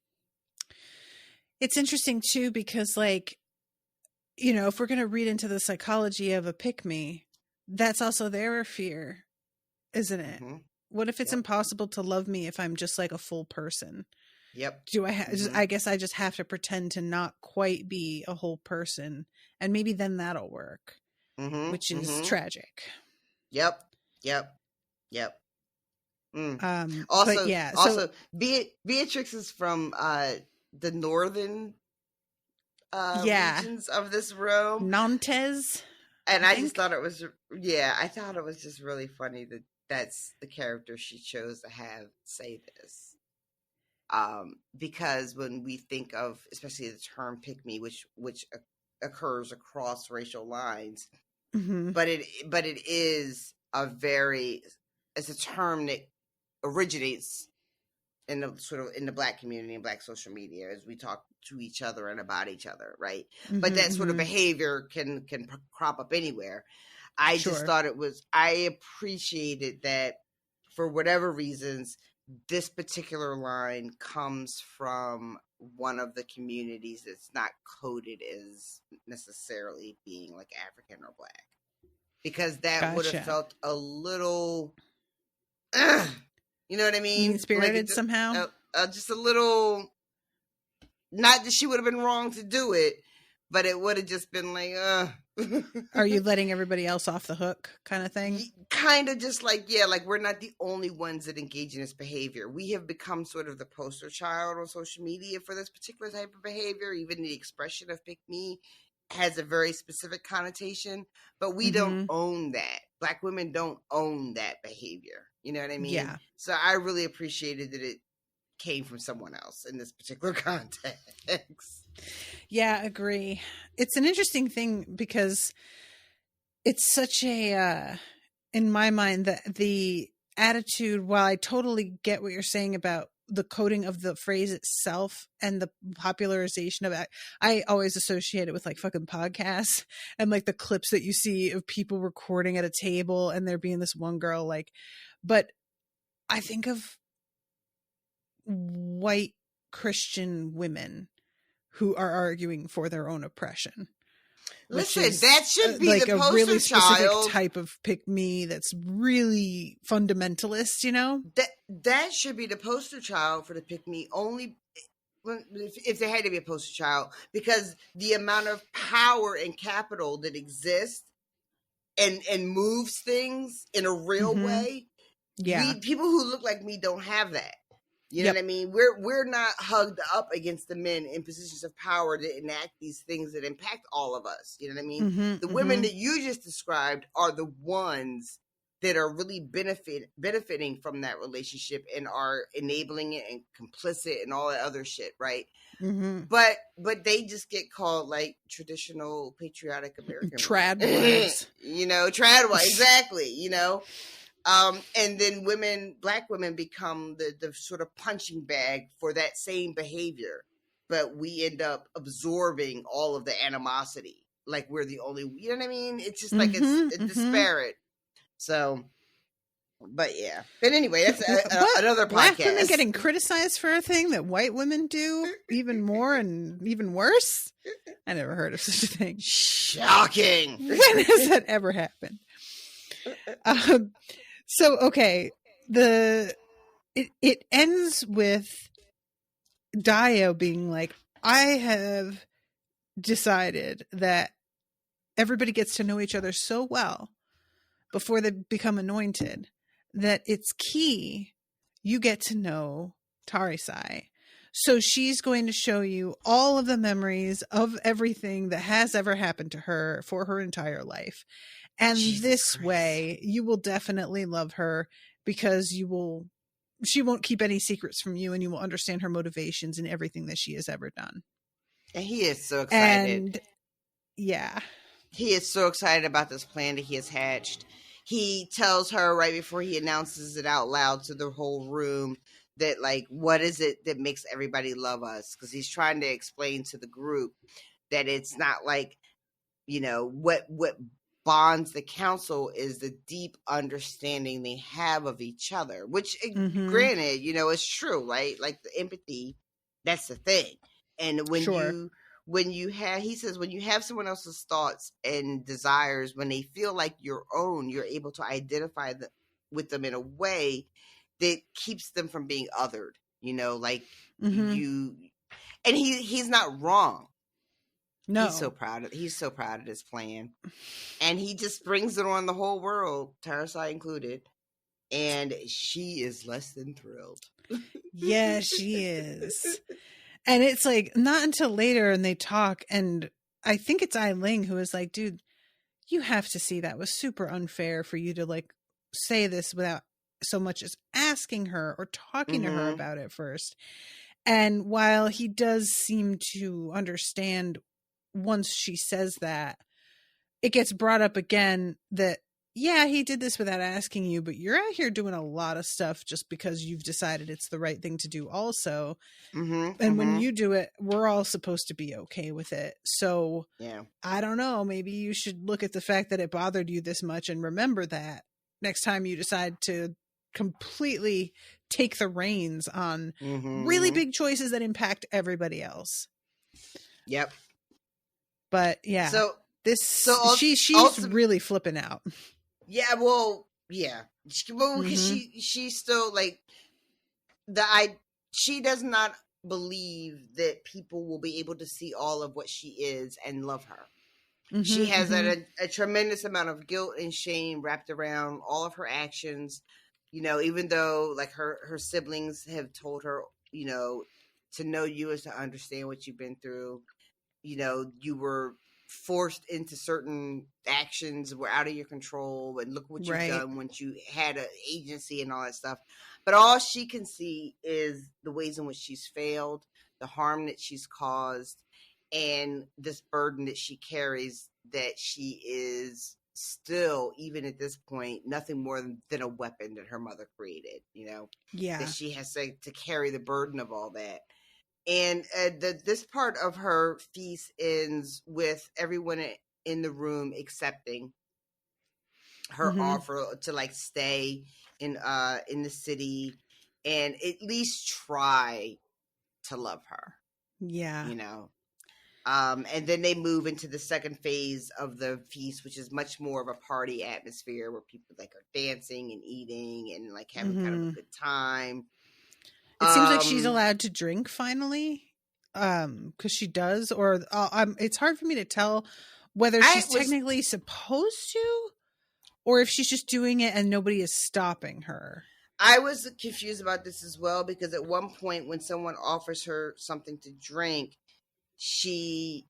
It's interesting too, because like, you know, if we're going to read into the psychology of a pick-me, that's also their fear, isn't it? Mm-hmm. What if it's impossible to love me if I'm just like a full person? Yep. Do I I guess I just have to pretend to not quite be a whole person, and maybe then that'll work, which is tragic. Yep. Also, so Beatrix is from the northern regions of this room, Nantes, and I just thought it was I thought it was just really funny that that's the character she chose to have say this. Because when we think of, especially the term "pick me," which occurs across racial lines, but it is it's a term that originates in the sort of in the Black community and Black social media as we talk to each other and about each other, right? But that sort of behavior can crop up anywhere. I just thought I appreciated that for whatever reasons, this particular line comes from one of the communities that's not coded as necessarily being like African or Black, because that would have felt a little, you know what I mean? Mean-spirited like somehow. Just a little, not that she would have been wrong to do it, but it would have just been like, Are you letting everybody else off the hook kind of thing? Kind of just like, like we're not the only ones that engage in this behavior. We have become sort of the poster child on social media for this particular type of behavior. Even the expression of pick me has a very specific connotation, but we don't own that. Black women don't own that behavior. You know what I mean? Yeah. So I really appreciated that it came from someone else in this particular context. Yeah, agree. It's an interesting thing because it's such a, in my mind, the attitude, while I totally get what you're saying about the coding of the phrase itself and the popularization of it, I always associate it with like fucking podcasts and like the clips that you see of people recording at a table and there being this one girl like, but I think of white Christian women who are arguing for their own oppression. Listen, that should be like the a really specific child type of pick me that's really fundamentalist, you know? That should be the poster child for the pick me, only if there had to be a poster child, because the amount of power and capital that exists and moves things in a real way. Yeah. People who look like me don't have that. You know what I mean? We're not hugged up against the men in positions of power that enact these things that impact all of us. You know what I mean? The women that you just described are the ones that are really benefiting from that relationship and are enabling it and complicit and all that other shit, right? Mm-hmm. But they just get called like traditional patriotic American Trad women. wives. Trad wives, exactly, and then black women become the sort of punching bag for that same behavior, but we end up absorbing all of the animosity, like we're the only, you know what I mean? It's just like it's disparate. So, but yeah. But anyway, that's another Black podcast. women getting criticized for a thing that white women do even more and even worse? I never heard of such a thing. Shocking. When has that ever happened? So, okay, it ends with Dio being like, I have decided that everybody gets to know each other so well before they become anointed that it's key you get to know Tarisai. So she's going to show you all of the memories of everything that has ever happened to her for her entire life. And Jesus this Christ. way you will definitely love her because she won't keep any secrets from you and you will understand her motivations in everything that she has ever done. And he is so excited. And yeah. He is so excited about this plan that he has hatched. He tells her right before he announces it out loud to the whole room that, like, what is it that makes everybody love us? Because he's trying to explain to the group that it's not like, what bonds the council is the deep understanding they have of each other, which granted, it's true, right? Like the empathy, that's the thing. And when you have, he says, when you have someone else's thoughts and desires, when they feel like your own, you're able to identify with them in a way that keeps them from being othered, like you, and he's not wrong. No. He's so proud of this plan. And he just brings it on the whole world, Tarisai included. And she is less than thrilled. Yeah, she is. And it's like not until later and they talk, and I think it's Eiling who is like, dude, you have to see that was super unfair for you to like say this without so much as asking her or talking to her about it first. And while he does seem to understand once she says that, it gets brought up again that, yeah, he did this without asking you, but you're out here doing a lot of stuff just because you've decided it's the right thing to do also. And when you do it, we're all supposed to be okay with it. So yeah, I don't know, maybe you should look at the fact that it bothered you this much and remember that next time you decide to completely take the reins on really big choices that impact everybody else. Yep. But yeah, she's really flipping out. Yeah, well, yeah, because she's still like she does not believe that people will be able to see all of what she is and love her. She has a tremendous amount of guilt and shame wrapped around all of her actions. Even though like her siblings have told her, to know you is to understand what you've been through. You were forced into certain actions, were out of your control, and look what you've done once you had an agency and all that stuff. But all she can see is the ways in which she's failed, the harm that she's caused, and this burden that she carries, that she is still, even at this point, nothing more than a weapon that her mother created, that she has to carry the burden of all that. And this part of her feast ends with everyone in the room accepting her offer to like stay in the city and at least try to love her. Yeah. And then they move into the second phase of the feast, which is much more of a party atmosphere where people like are dancing and eating and like having kind of a good time. It seems like she's allowed to drink finally, because she does, or it's hard for me to tell whether she's technically supposed to, or if she's just doing it and nobody is stopping her. I was confused about this as well, because at one point when someone offers her something to drink, she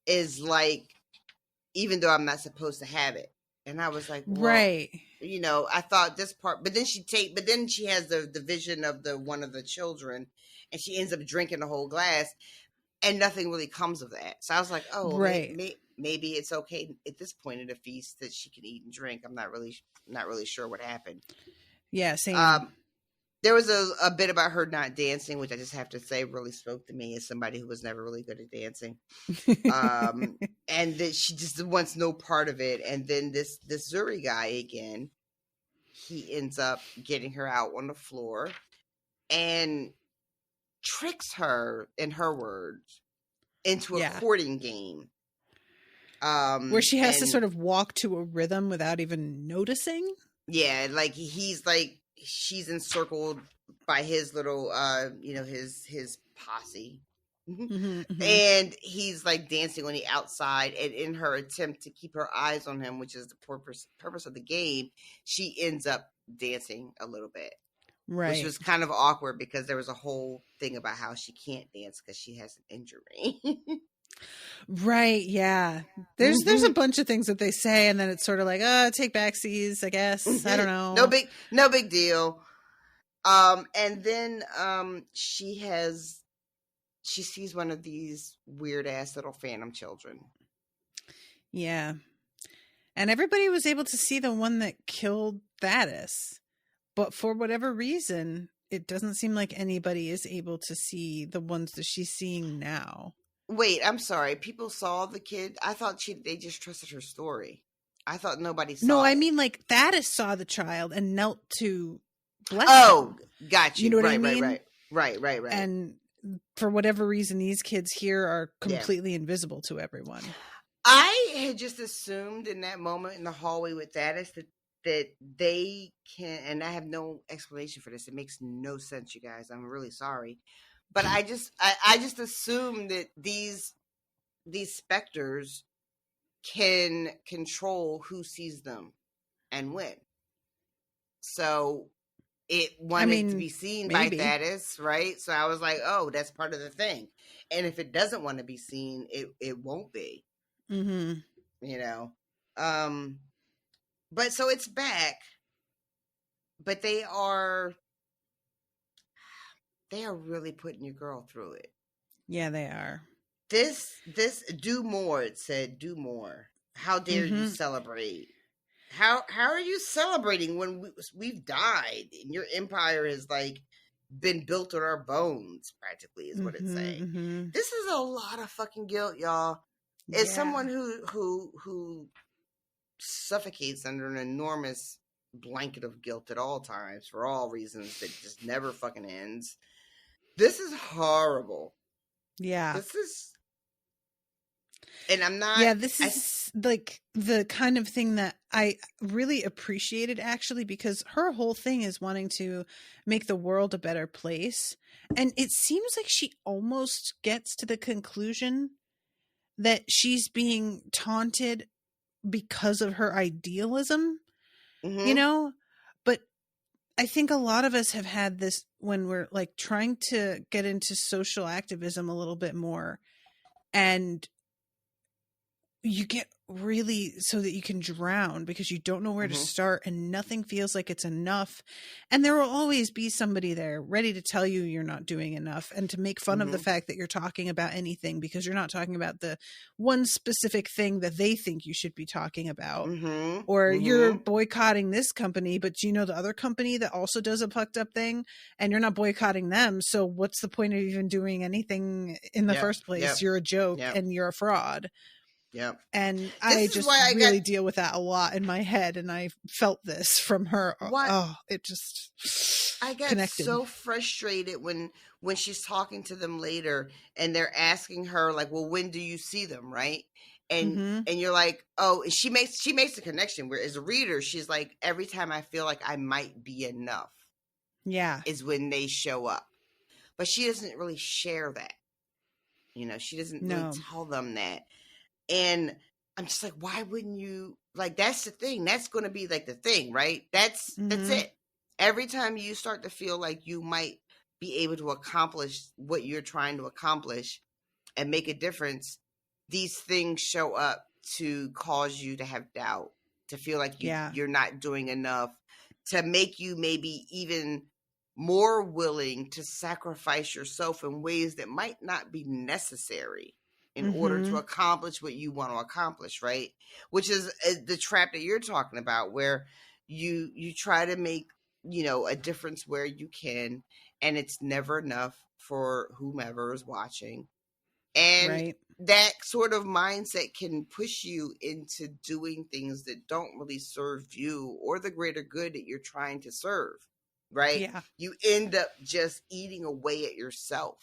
is like, even though I'm not supposed to have it, And I was like, well, Right. I thought this part, but then she has the vision of one of the children, and she ends up drinking the whole glass, and nothing really comes of that. So I was like, oh, Right. maybe it's okay at this point in the feast that she can eat and drink. I'm not really sure what happened. Yeah, same. There was a bit about her not dancing, which I just have to say really spoke to me as somebody who was never really good at dancing. And that she just wants no part of it. And then this Zuri guy again, he ends up getting her out on the floor and tricks her, in her words, into a courting game. Where she has to sort of walk to a rhythm without even noticing. Yeah, like she's encircled by his little, his posse. And he's like dancing on the outside, and in her attempt to keep her eyes on him, which is the purpose of the game, she ends up dancing a little bit. Right. Which was kind of awkward because there was a whole thing about how she can't dance because she has an injury. Right, yeah. There's a bunch of things that they say, and then it's sort of like, take backsies, I guess. I don't know. No big deal. And then she sees one of these weird ass little phantom children. Yeah. And everybody was able to see the one that killed Thaddeus. But for whatever reason, it doesn't seem like anybody is able to see the ones that she's seeing now. Wait, I'm sorry. People saw the kid? I thought they just trusted her story. I thought nobody saw No, it. I mean, like, Thaddeus saw the child and knelt to bless him. Got you. You know what I mean? Right. And for whatever reason, these kids here are completely invisible to everyone. I had just assumed in that moment in the hallway with Thaddeus that they can, and I have no explanation for this. It makes no sense, you guys. I'm really sorry. But I just assume that these specters can control who sees them and when. So it wanted to be seen by Thaddeus, right? So I was like, oh, that's part of the thing. And if it doesn't want to be seen, it won't be. But so it's back. But they are really putting your girl through it. Yeah, they are. This do more, it said, do more. How dare you celebrate? How are you celebrating when we've died and your empire has like been built on our bones, practically, is what it's saying. This is a lot of fucking guilt, y'all. As someone who suffocates under an enormous blanket of guilt at all times for all reasons that just never fucking ends. This is horrible. Yeah. This is, and I'm not. Yeah, this is like the kind of thing that I really appreciated, actually, because her whole thing is wanting to make the world a better place. And it seems like she almost gets to the conclusion that she's being taunted because of her idealism, you know? But I think a lot of us have had this when we're like trying to get into social activism a little bit more, and you get really so that you can drown because you don't know where to start and nothing feels like it's enough. And there will always be somebody there ready to tell you you're not doing enough and to make fun of the fact that you're talking about anything because you're not talking about the one specific thing that they think you should be talking about. Or you're boycotting this company, but you know the other company that also does a fucked up thing and you're not boycotting them. So what's the point of even doing anything in the first place? You're a joke and you're a fraud. Yep. And I just really deal with that a lot in my head, and I felt this from her. It just I got connected. So frustrated when she's talking to them later and they're asking her like, well, when do you see them, right? And and you're like, oh, she makes the connection where as a reader, she's like, every time I feel like I might be enough. Yeah. Is when they show up. But she doesn't really share that. You know, she doesn't really tell them that. And I'm just like, why wouldn't you? Like, that's the thing. That's going to be like the thing, right? That's it. Every time you start to feel like you might be able to accomplish what you're trying to accomplish and make a difference, these things show up to cause you to have doubt, to feel like Yeah. you're not doing enough, to make you maybe even more willing to sacrifice yourself in ways that might not be necessary in order to accomplish what you want to accomplish, right? Which is the trap that you're talking about, where you try to make, a difference where you can, and it's never enough for whomever is watching. And that sort of mindset can push you into doing things that don't really serve you or the greater good that you're trying to serve, right? Yeah. You end up just eating away at yourself,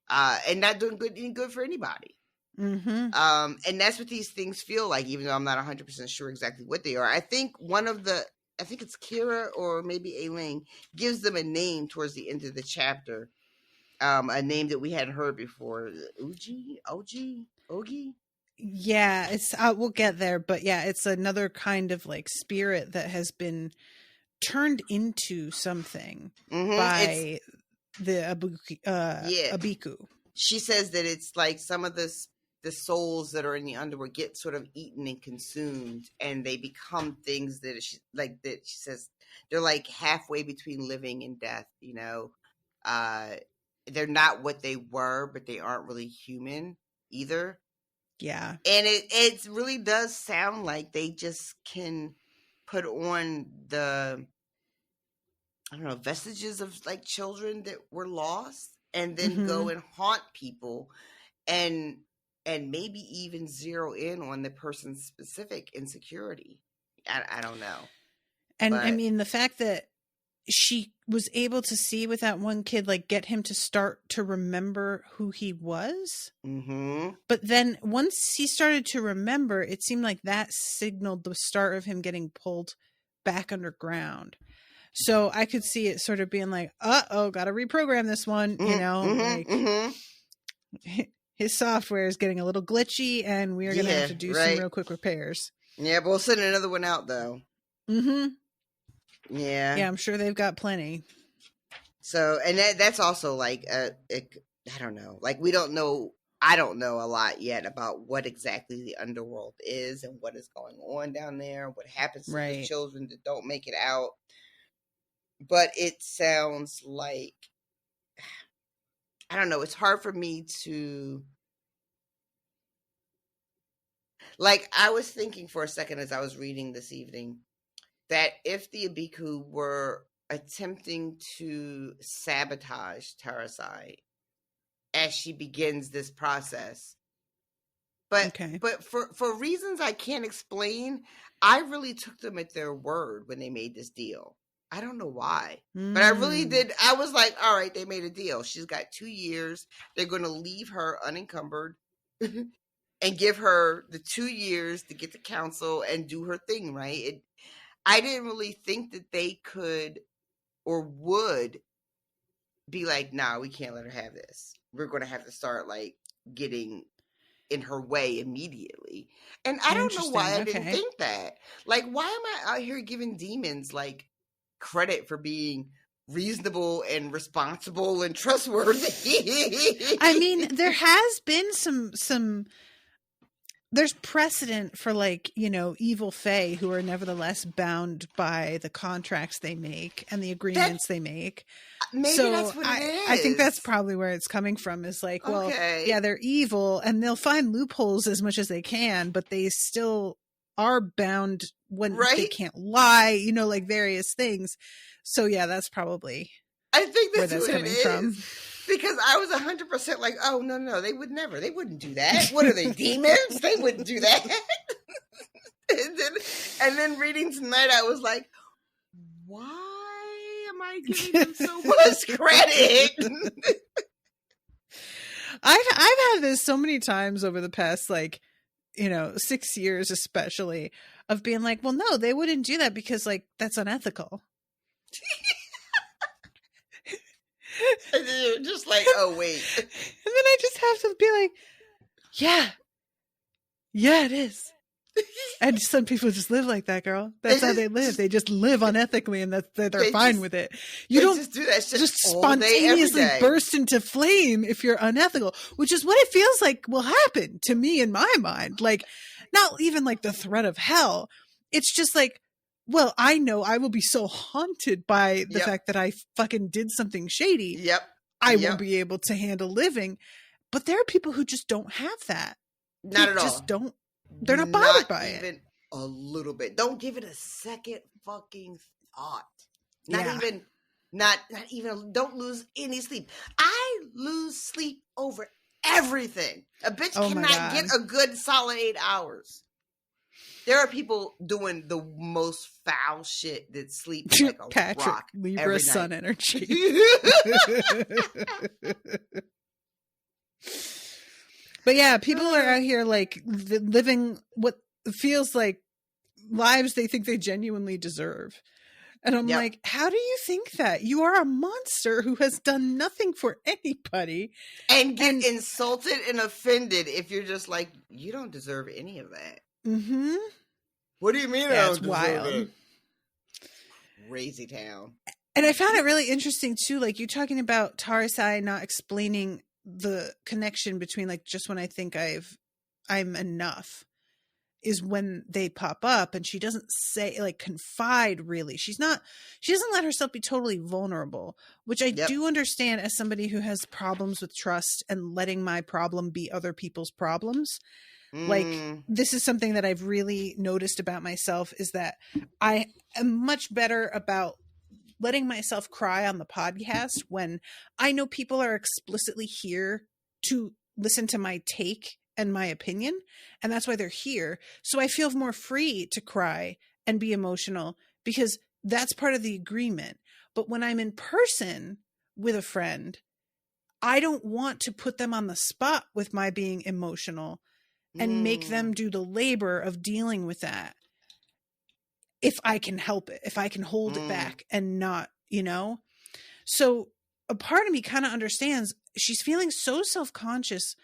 and not doing any good for anybody. And that's what these things feel like, even though I'm not 100% sure exactly what they are. I think I think it's Kira or maybe Aileen gives them a name towards the end of the chapter. A name that we hadn't heard before. Ogi? Yeah, it's we'll get there, but yeah, it's another kind of like spirit that has been turned into something by the Abiku. She says that it's like some of the souls that are in the underworld get sort of eaten and consumed, and they become things that she says they're like halfway between living and death. They're not what they were, but they aren't really human either. Yeah. And it really does sound like they just can put on the, I don't know, vestiges of like children that were lost, and then go and haunt people and maybe even zero in on the person's specific insecurity. I don't know. And I mean, the fact that she was able to see with that one kid, like get him to start to remember who he was. But then once he started to remember, it seemed like that signaled the start of him getting pulled back underground. So I could see it sort of being like, got to reprogram this one, his software is getting a little glitchy and we are going to have to do some real quick repairs. Yeah, but we'll send another one out though. Yeah. Yeah, I'm sure they've got plenty. So, and that's also like, I don't know. Like, I don't know a lot yet about what exactly the underworld is and what is going on down there, what happens to the children that don't make it out. But it sounds like, I don't know, it's hard for me to, like, I was thinking for a second as I was reading this evening, that if the Abiku were attempting to sabotage Tarisai as she begins this process, but for reasons I can't explain, I really took them at their word when they made this deal. I don't know why, but I really did. I was like, all right, they made a deal. She's got 2 years. They're going to leave her unencumbered and give her the 2 years to get to council and do her thing, right? I didn't really think that they could or would be like, nah, we can't let her have this. We're going to have to start like getting in her way immediately. And I don't know why I didn't think that. Like, why am I out here giving demons like credit for being reasonable and responsible and trustworthy? I mean, there has been some there's precedent for like, evil fae who are nevertheless bound by the contracts they make and the agreements they make. Maybe that's what it is. I think that's probably where it's coming from, is like, well, yeah, they're evil and they'll find loopholes as much as they can, but they still are bound when they can't lie, like various things. So yeah, that's probably I think that's where that's what coming it is. from. Because I was 100% like, oh, no, they would never. They wouldn't do that. What are they, demons? They wouldn't do that. and then reading tonight, I was like, why am I giving them so much credit? I've had this so many times over the past, 6 years especially, of being like, well, no, they wouldn't do that because, that's unethical. And then you're just like, oh, wait. And then I just have to be like, yeah, it is. And some people just live like that, girl. That's how they live. They just live unethically, and they're fine with it. You don't just do that shit just all spontaneously day, burst into flame if you're unethical, which is what it feels like will happen to me in my mind. Like, not even like the threat of hell. it's just like, well, I know I will be so haunted by the fact that I fucking did something shady. Yep. I won't be able to handle living. But there are people who just don't have that. Not at all. Just don't. They're not bothered by it. Not even a little bit. Don't give it a second fucking thought. Not even. Don't lose any sleep. I lose sleep over everything. A bitch cannot get a good solid 8 hours. There are people doing the most foul shit that sleep like a Patrick, rock Libra sun energy. But yeah, people are out here like living what feels like lives they think they genuinely deserve. And I'm like, how do you think that? You are a monster who has done nothing for anybody. And get insulted and offended if you're just like, you don't deserve any of that. Mm-hmm. What do you mean? That's wild. Crazy town. And I found it really interesting too. Like you talking about Tarisai not explaining the connection between like just when I think I'm enough is when they pop up, and she doesn't say like confide really. She doesn't let herself be totally vulnerable, which I do understand as somebody who has problems with trust and letting my problem be other people's problems. Like this is something that I've really noticed about myself, is that I am much better about letting myself cry on the podcast when I know people are explicitly here to listen to my take and my opinion, and that's why they're here. So I feel more free to cry and be emotional because that's part of the agreement. But when I'm in person with a friend, I don't want to put them on the spot with my being emotional and make them do the labor of dealing with that. If I can help it, if I can hold it back and not, So a part of me kind of understands she's feeling so self-conscious,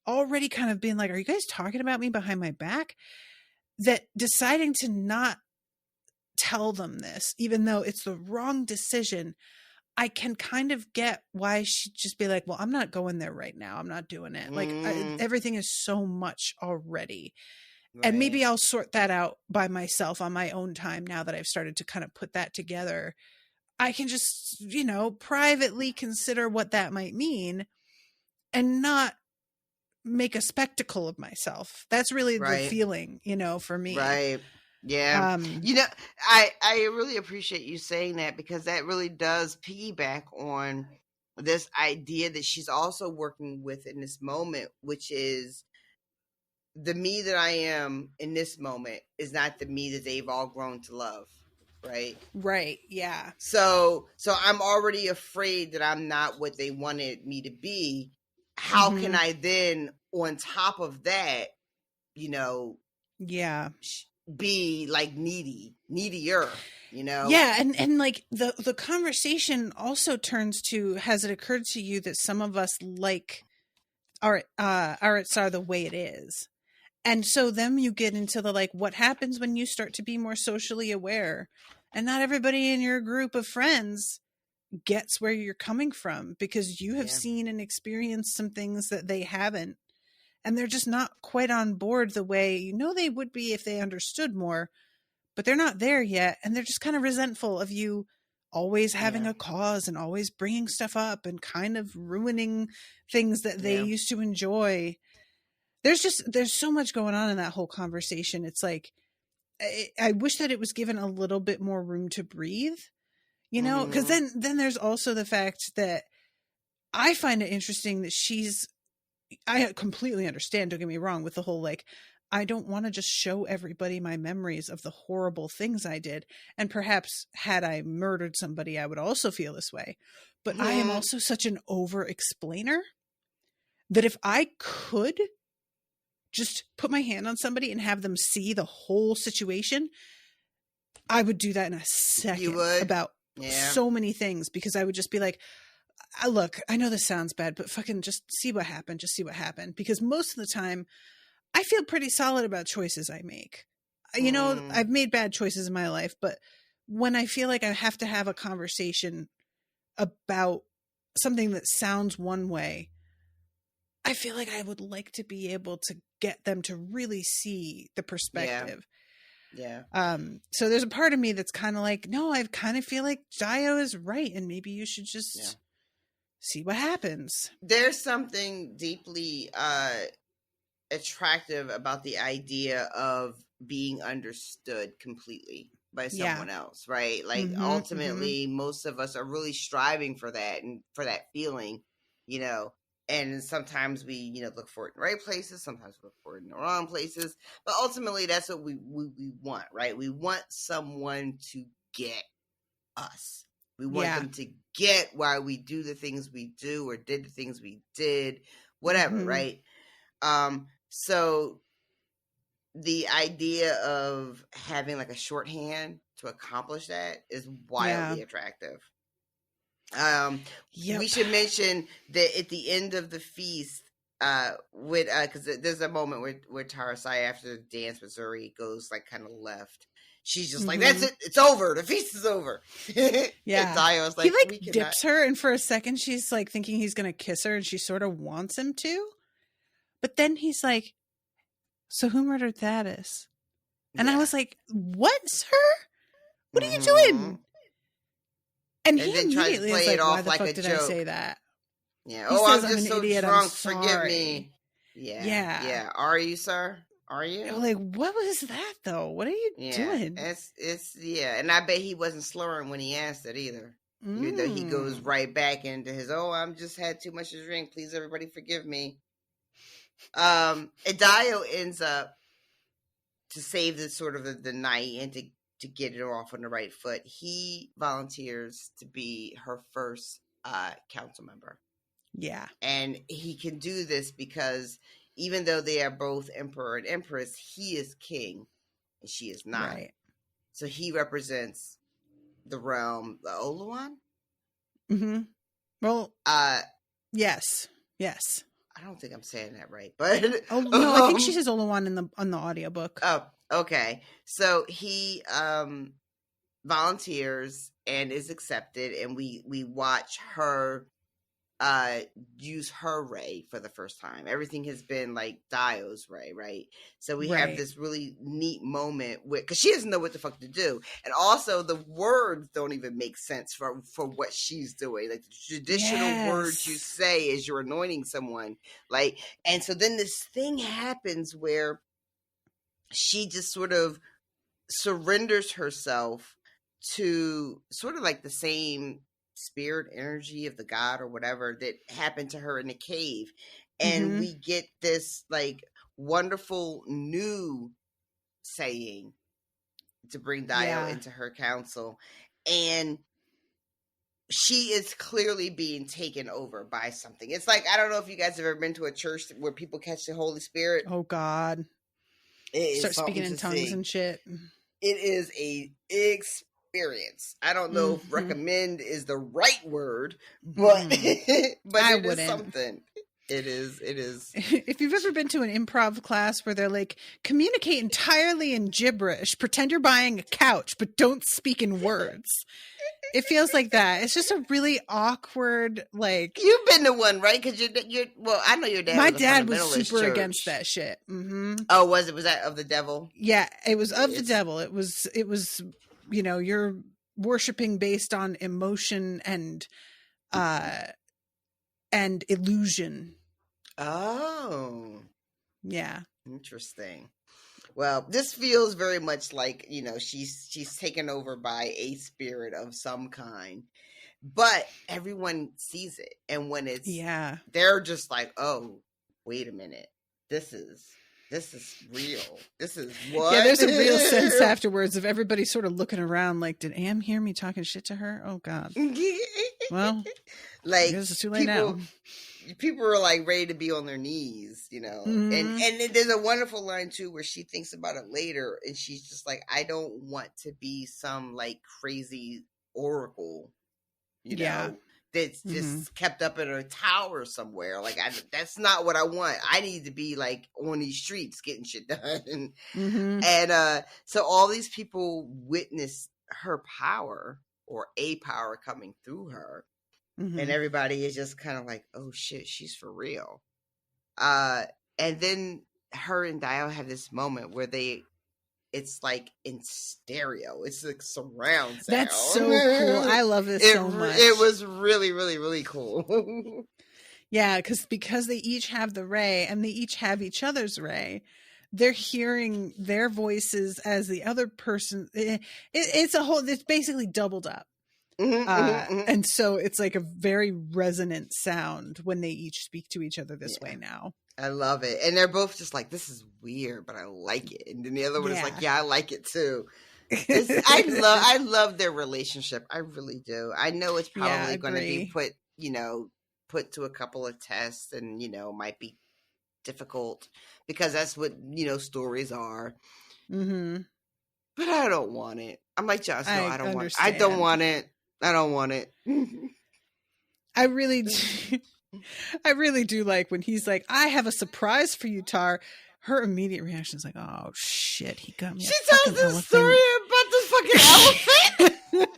already kind of being like, are you guys talking about me behind my back? That deciding to not tell them this, even though it's the wrong decision, I can kind of get why she'd just be like, well, I'm not going there right now. I'm not doing it. Like everything is so much already. Right. And maybe I'll sort that out by myself on my own time now that I've started to kind of put that together. I can just, privately consider what that might mean and not make a spectacle of myself. That's really the feeling, for me. Right. Yeah. I really appreciate you saying that, because that really does piggyback on this idea that she's also working with in this moment, which is the me that I am in this moment is not the me that they've all grown to love. Right. Right. Yeah. So I'm already afraid that I'm not what they wanted me to be. How can I then, on top of that, be like needier, Yeah. And like the conversation also turns to, has it occurred to you that some of us like arts are the way it is? And so then you get into the, like, what happens when you start to be more socially aware, and not everybody in your group of friends gets where you're coming from because you have seen and experienced some things that they haven't. And they're just not quite on board the way, they would be if they understood more, but they're not there yet. And they're just kind of resentful of you always having a cause and always bringing stuff up and kind of ruining things that they used to enjoy. There's so much going on in that whole conversation. It's like, I wish that it was given a little bit more room to breathe, because then there's also the fact that I find it interesting that I completely understand, don't get me wrong, with the whole, like, I don't want to just show everybody my memories of the horrible things I did. And perhaps had I murdered somebody, I would also feel this way. But I am also such an over-explainer that if I could just put my hand on somebody and have them see the whole situation, I would do that in a second. You would? About so many things, because I would just be like, look, I know this sounds bad, but fucking just see what happened. Just see what happened. Because most of the time I feel pretty solid about choices I make. I've made bad choices in my life, but when I feel like I have to have a conversation about something that sounds one way, I feel like I would like to be able to get them to really see the perspective. Yeah. So there's a part of me that's kind of like, no, I kind of feel like Dio is right, and maybe you should just see what happens. There's something deeply attractive about the idea of being understood completely by someone else, right? Like ultimately most of us are really striving for that and for that feeling, you know, and sometimes we, you know, look for it in the right places, sometimes we look for it in the wrong places, but ultimately that's what we want, right? We want someone to get us. We want them to get why we do the things we do or did the things we did, whatever, right? So the idea of having like a shorthand to accomplish that is wildly attractive. We should mention that at the end of the feast, with because there's a moment where Tarisai, after the dance with Zuri, goes like kind of left. She's just like, that's it, it's over, the feast is over. Yeah. Dio's like, he like dips her, and for a second she's like thinking he's gonna kiss her, and she sort of wants him to, but then he's like, so who murdered Thaddeus? And I was like, what, sir? What are you doing? And he immediately is like, why the fuck did I say that? Yeah. He says, I'm just an so idiot, drunk, I'm sorry. Forgive me. Yeah. Are you, sir? Are you? Like, what was that though? What are you doing? It's and I bet he wasn't slurring when he asked it either. Even though he goes right back into his, I'm just had too much to drink. Please, everybody, forgive me. And Dio ends up, to save the sort of the night and to get it off on the right foot, he volunteers to be her first council member. Yeah. And he can do this because even though they are both emperor and empress, he is king and she is not. Right. So he represents the realm, the Oluwan? Well, yes. I don't think I'm saying that right, but no, I think she says Oluwan on the audiobook. Oh, okay. So he volunteers and is accepted, and we watch her use her ray for the first time. Everything has been like Dio's ray, right? So we have this really neat moment because she doesn't know what the fuck to do, and also the words don't even make sense for what she's doing. Like the traditional words you say as you're anointing someone, like, and so then this thing happens where she just sort of surrenders herself to sort of like the same spirit energy of the god or whatever that happened to her in the cave. And we get this like wonderful new saying to bring Dio into her council. And she is clearly being taken over by something. It's like, I don't know if you guys have ever been to a church where people catch the Holy Spirit. Oh God. Start speaking in tongues and shit. It is a experience. I don't know if recommend is the right word, but but it is something. It is. If you've ever been to an improv class where they're like, communicate entirely in gibberish, pretend you're buying a couch, but don't speak in words. It feels like that. It's just a really awkward, like... You've been to one, right? Because you're well, I know your dad. My dad was super against that shit. Oh, was it? Was that of the devil? Yeah, it was of the devil. It was, you know, you're worshiping based on emotion and illusion. Oh. Yeah. Interesting. Well, this feels very much like, you know, she's taken over by a spirit of some kind, but everyone sees it. And when it's, they're just like, oh, wait a minute. This is real. This is what? Yeah, there's a real sense afterwards of everybody sort of looking around like, did Am hear me talking shit to her? Oh God. Well, like, this is too late now. People are like ready to be on their knees, you know. And there's a wonderful line too where she thinks about it later and she's just like, I don't want to be some like crazy oracle, you know, that's just kept up in a tower somewhere. Like that's not what I want. I need to be like on these streets getting shit done. And so all these people witness her power or a power coming through her. And everybody is just kind of like, oh shit, she's for real. And then her and Dio have this moment where they it's like in stereo. It's like surround sound. That's so cool. I love this so much. It was really, really, really cool. Yeah, because they each have the ray and they each have each other's ray. They're hearing their voices as the other person. It's basically doubled up. And so it's like a very resonant sound when they each speak to each other this way now. I love it. And they're both just like, this is weird, but I like it. And then the other one is like, yeah, I like it too. I love their relationship. I really do. I know it's probably going to be put to a couple of tests and, might be difficult because that's what, stories are. Mm-hmm. But I don't want it. I'm like, Josh, no, I don't want it. I don't want it. I don't want it. I really do like when he's like, I have a surprise for you, Tar. Her immediate reaction is like, oh shit, he got me. She tells this story about this fucking elephant.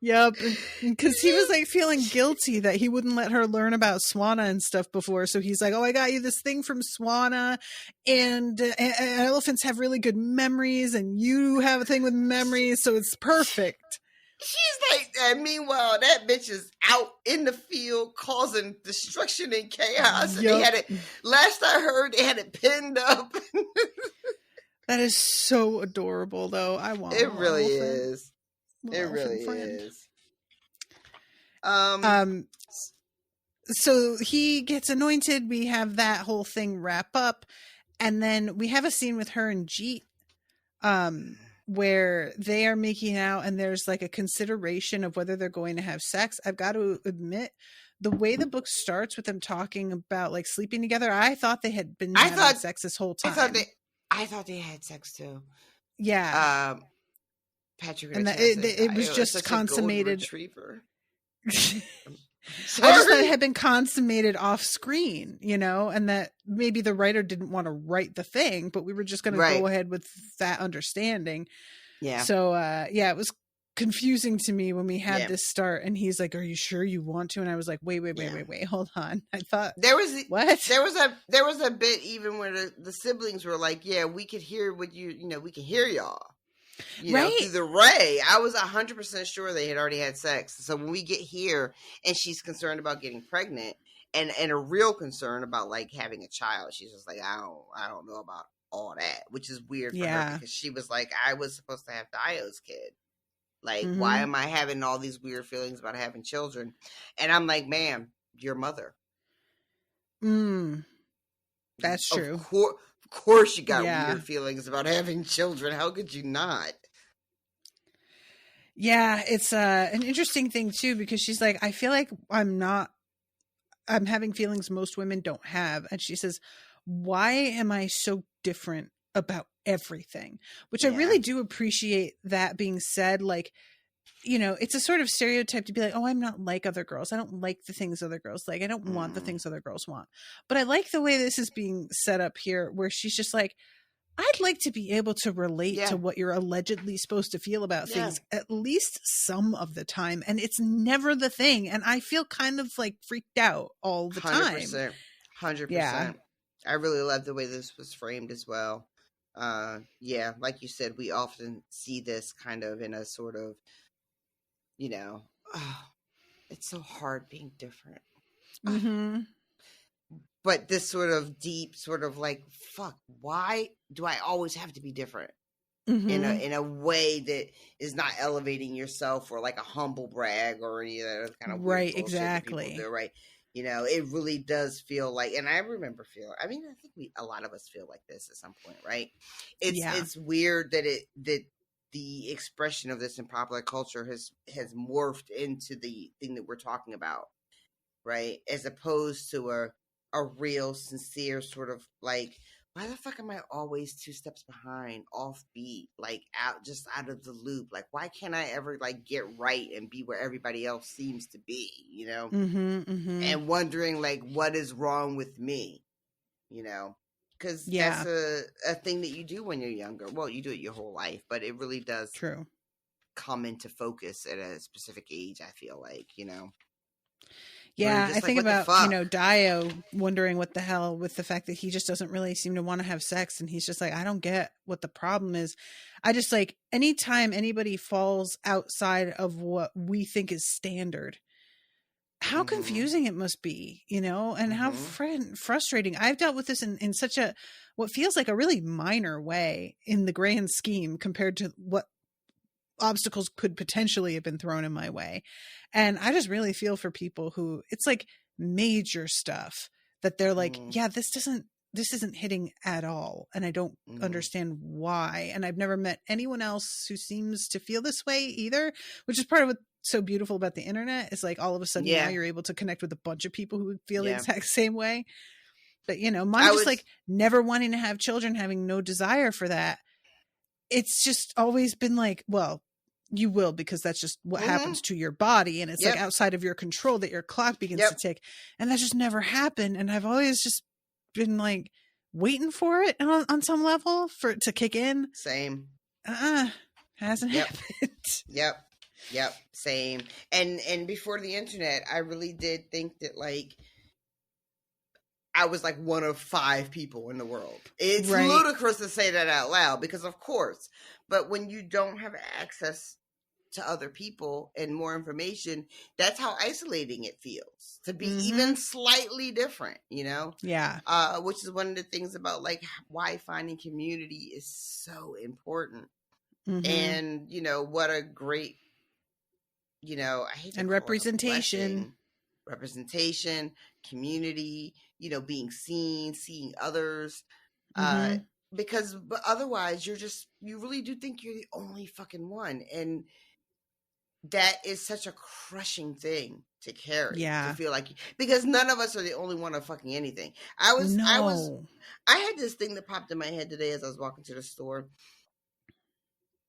Yep, because he was like feeling guilty that he wouldn't let her learn about Swana and stuff before. So he's like, oh, I got you this thing from Swana, and elephants have really good memories, and you have a thing with memories, so it's perfect. She's like, and meanwhile, that bitch is out in the field causing destruction and chaos. And they had it, last I heard, they had it pinned up. That is so adorable, though. I want it. Really is. It really is. So he gets anointed. We have that whole thing wrap up, and then we have a scene with her and Jeet, where they are making out, and there's like a consideration of whether they're going to have sex. I've got to admit, the way the book starts with them talking about like sleeping together, I thought they had been having sex this whole time. I thought they had sex too. Yeah. Patrick, and it was just consummated. I just thought it had been consummated off screen, and that maybe the writer didn't want to write the thing, but we were just going to go ahead with that understanding. Yeah. So, it was confusing to me when we had this start, and he's like, "Are you sure you want to?" And I was like, "Wait, hold on." I thought there was what? There was a bit even where the siblings were like, "Yeah, we could hear what we can hear y'all." Through the ray. I was 100% sure they had already had sex. So when we get here and she's concerned about getting pregnant and a real concern about like having a child, she's just like, I don't know about all that, which is weird for her because she was like, I was supposed to have Dio's kid. Like, why am I having all these weird feelings about having children? And I'm like, ma'am, your mother. That's true. Of course you got weird feelings about having children. How could you not? Yeah, it's an interesting thing too, because she's like, I feel like I'm having feelings most women don't have. And she says, why am I so different about everything? Which I really do appreciate that being said. Like, it's a sort of stereotype to be like, oh, I'm not like other girls. I don't like the things other girls like. I don't want the things other girls want. But I like the way this is being set up here, where she's just like, I'd like to be able to relate to what you're allegedly supposed to feel about things at least some of the time. And it's never the thing. And I feel kind of like freaked out all the time. 100%. Yeah. I really love the way this was framed as well. Like you said, we often see this kind of in a sort of, it's so hard being different. But this sort of deep, sort of like, fuck, why do I always have to be different? In a way that is not elevating yourself or like a humble brag or any of that kind of weird bullshit that people do, right? It really does feel like, and I remember feeling, I think a lot of us feel like this at some point, right? It's weird that the expression of this in popular culture has morphed into the thing that we're talking about, right? As opposed to a real, sincere sort of like, why the fuck am I always 2 steps behind, offbeat, like out of the loop? Like, why can't I ever like get right and be where everybody else seems to be, And wondering like, what is wrong with me, Because that's a thing that you do when you're younger. Well, you do it your whole life, but it really does come into focus at a specific age, I feel like, Yeah, I just think what the about, fuck? Dio wondering what the hell with the fact that he just doesn't really seem to want to have sex. And he's just like, I don't get what the problem is. I just like, anytime anybody falls outside of what we think is standard, how Mhm. confusing it must be, and how Mhm. frustrating. I've dealt with this in such a, what feels like a really minor way in the grand scheme compared to what obstacles could potentially have been thrown in my way. And I just really feel for people who it's like major stuff that they're like, Mhm. yeah, this isn't hitting at all. And I don't Mhm. understand why. And I've never met anyone else who seems to feel this way either, which is part of what's so beautiful about the internet is like all of a sudden now Yeah. you're able to connect with a bunch of people who feel the Yeah. exact same way. But mine I just was. like never wanting to have children, having no desire for that. It's just always been like, well, you will, because that's just what Mhm. happens to your body. And it's like Yep. outside of your control that your clock begins to Yep. tick. And that just never happened. And I've always just been like waiting for it on some level for it to kick in. Same. Hasn't Yep. happened. Yep. Yep. Same. And before the internet, I really did think that like I was like one of 5 people in the world. It's Right. ludicrous to say that out loud because of course, but when you don't have access to other people and more information, that's how isolating it feels to be even slightly different, Yeah. which is one of the things about like why finding community is so important. And what a great, I hate to And call representation. representation, community, being seen, seeing others, because but otherwise you really do think you're the only fucking one, and that is such a crushing thing to carry. Yeah. To feel like, because none of us are the only one of fucking anything. I had this thing that popped in my head today as I was walking to the store.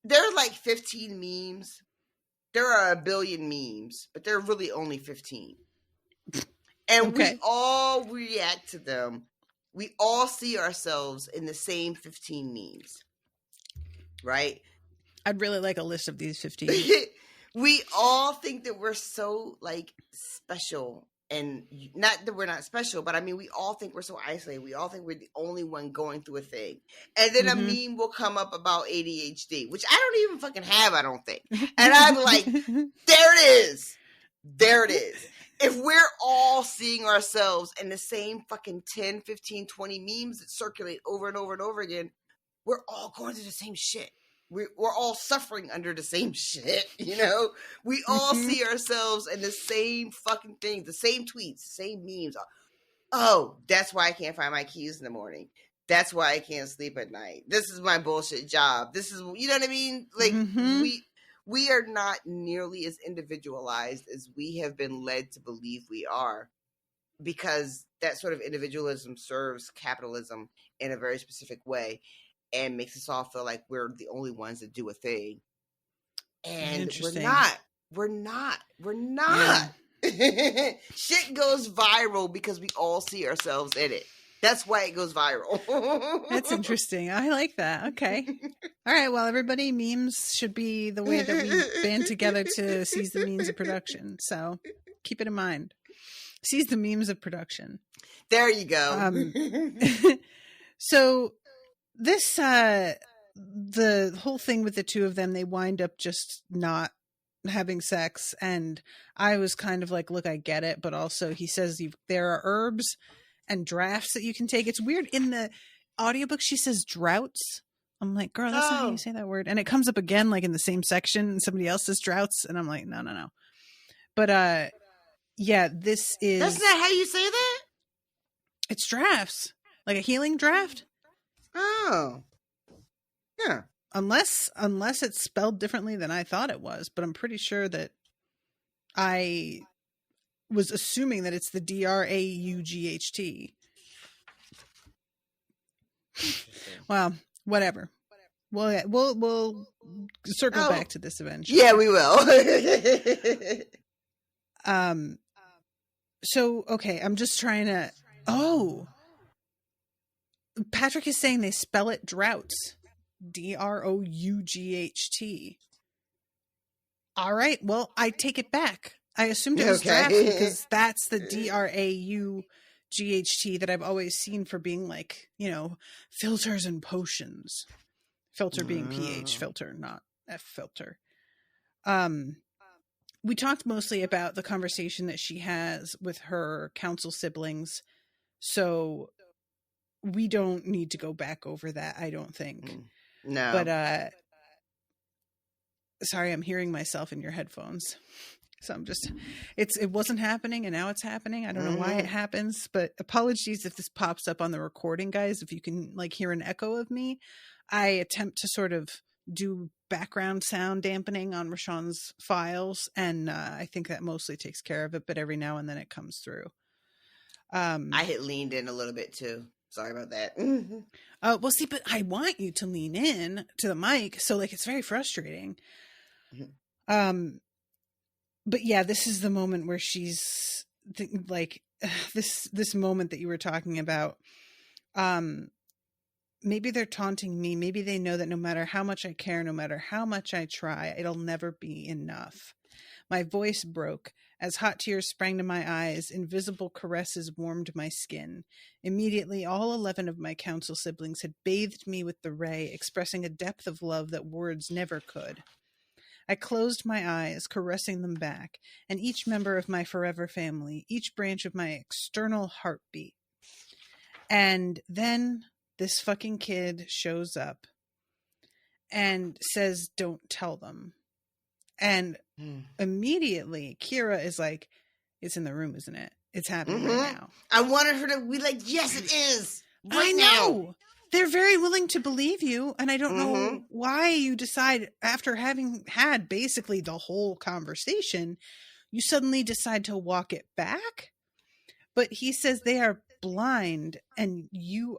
There are like 15 memes. There are a billion memes, but there are really only 15. And we all react to them. We all see ourselves in the same 15 memes. Right? I'd really like a list of these 15. We all think that we're so like special, and not that we're not special, but I mean, we all think we're so isolated. We all think we're the only one going through a thing. And then a meme will come up about ADHD, which I don't even fucking have, I don't think. And I'm like, there it is. There it is. If we're all seeing ourselves in the same fucking 10, 15, 20 memes that circulate over and over and over again, we're all going through the same shit. We're all suffering under the same shit, We all see ourselves in the same fucking things, the same tweets, same memes. Oh, that's why I can't find my keys in the morning. That's why I can't sleep at night. This is my bullshit job. This is, you know what I mean? Like, we are not nearly as individualized as we have been led to believe we are, because that sort of individualism serves capitalism in a very specific way and makes us all feel like we're the only ones that do a thing. And we're not. Yeah. Shit goes viral because we all see ourselves in it. That's why it goes viral. That's interesting. I like that. Okay. All right. Well, everybody, memes should be the way that we band together to seize the means of production. So keep it in mind. Seize the memes of production. There you go. So this, the whole thing with the two of them, they wind up just not having sex. And I was kind of like, look, I get it. But also he says there are herbs and drafts that you can take. It's weird. In the audiobook, she says droughts. I'm like, girl, that's not how you say that word. And it comes up again, like in the same section, and somebody else says droughts. And I'm like, no. But, yeah, this is... That's not how you say that? It's drafts. Like a healing draft? Oh. Yeah. Unless it's spelled differently than I thought it was. But I'm pretty sure that I was assuming that it's the DRAUGHT. Well, whatever. We'll circle back to this eventually. Yeah, we will. So, okay, I'm just trying to... Oh! Patrick is saying they spell it droughts. DROUGHT. All right, well, I take it back. I assumed it was draft because that's the DRAUGHT that I've always seen for being like, filters and potions. Filter being pH filter, not F filter. We talked mostly about the conversation that she has with her council siblings, so we don't need to go back over that, I don't think. No. But sorry, I'm hearing myself in your headphones. So it wasn't happening and now it's happening. I don't know why it happens, but apologies if this pops up on the recording, guys. If you can like hear an echo of me, I attempt to sort of do background sound dampening on RoShawn's files. And I think that mostly takes care of it, but every now and then it comes through. I had leaned in a little bit too. Sorry about that. Well, see, but I want you to lean in to the mic. So like, it's very frustrating. But yeah, this is the moment where she's like this moment that you were talking about. Maybe they're taunting me. Maybe they know that no matter how much I care, no matter how much I try, it'll never be enough. My voice broke as hot tears sprang to my eyes. Invisible caresses warmed my skin. Immediately, all 11 of my council siblings had bathed me with the ray, expressing a depth of love that words never could. I closed my eyes, caressing them back, and each member of my forever family, each branch of my external heartbeat. And then this fucking kid shows up and says, "Don't tell them." And immediately, Kira is like, "It's in the room, isn't it? It's happening right now." I wanted her to be like, "Yes, it is." I know. They're very willing to believe you, and I don't know why you decide, after having had basically the whole conversation, you suddenly decide to walk it back. But he says they are blind and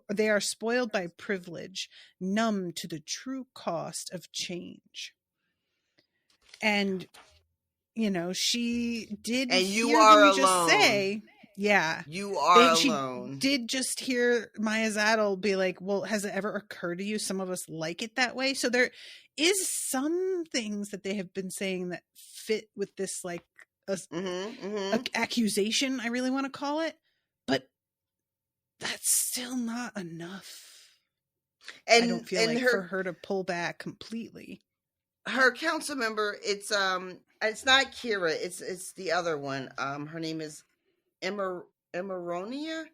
they are spoiled by privilege, numb to the true cost of change. And she did, and you hear are him alone. Just say, yeah, you are alone. She did just hear Maya Zadel be like, "Well, has it ever occurred to you some of us like it that way?" So there is some things that they have been saying that fit with this like accusation, I really want to call it, but that's still not enough. And I don't feel like for her to pull back completely. Her council member, it's not Kira, it's the other one. Her name is Emeronia.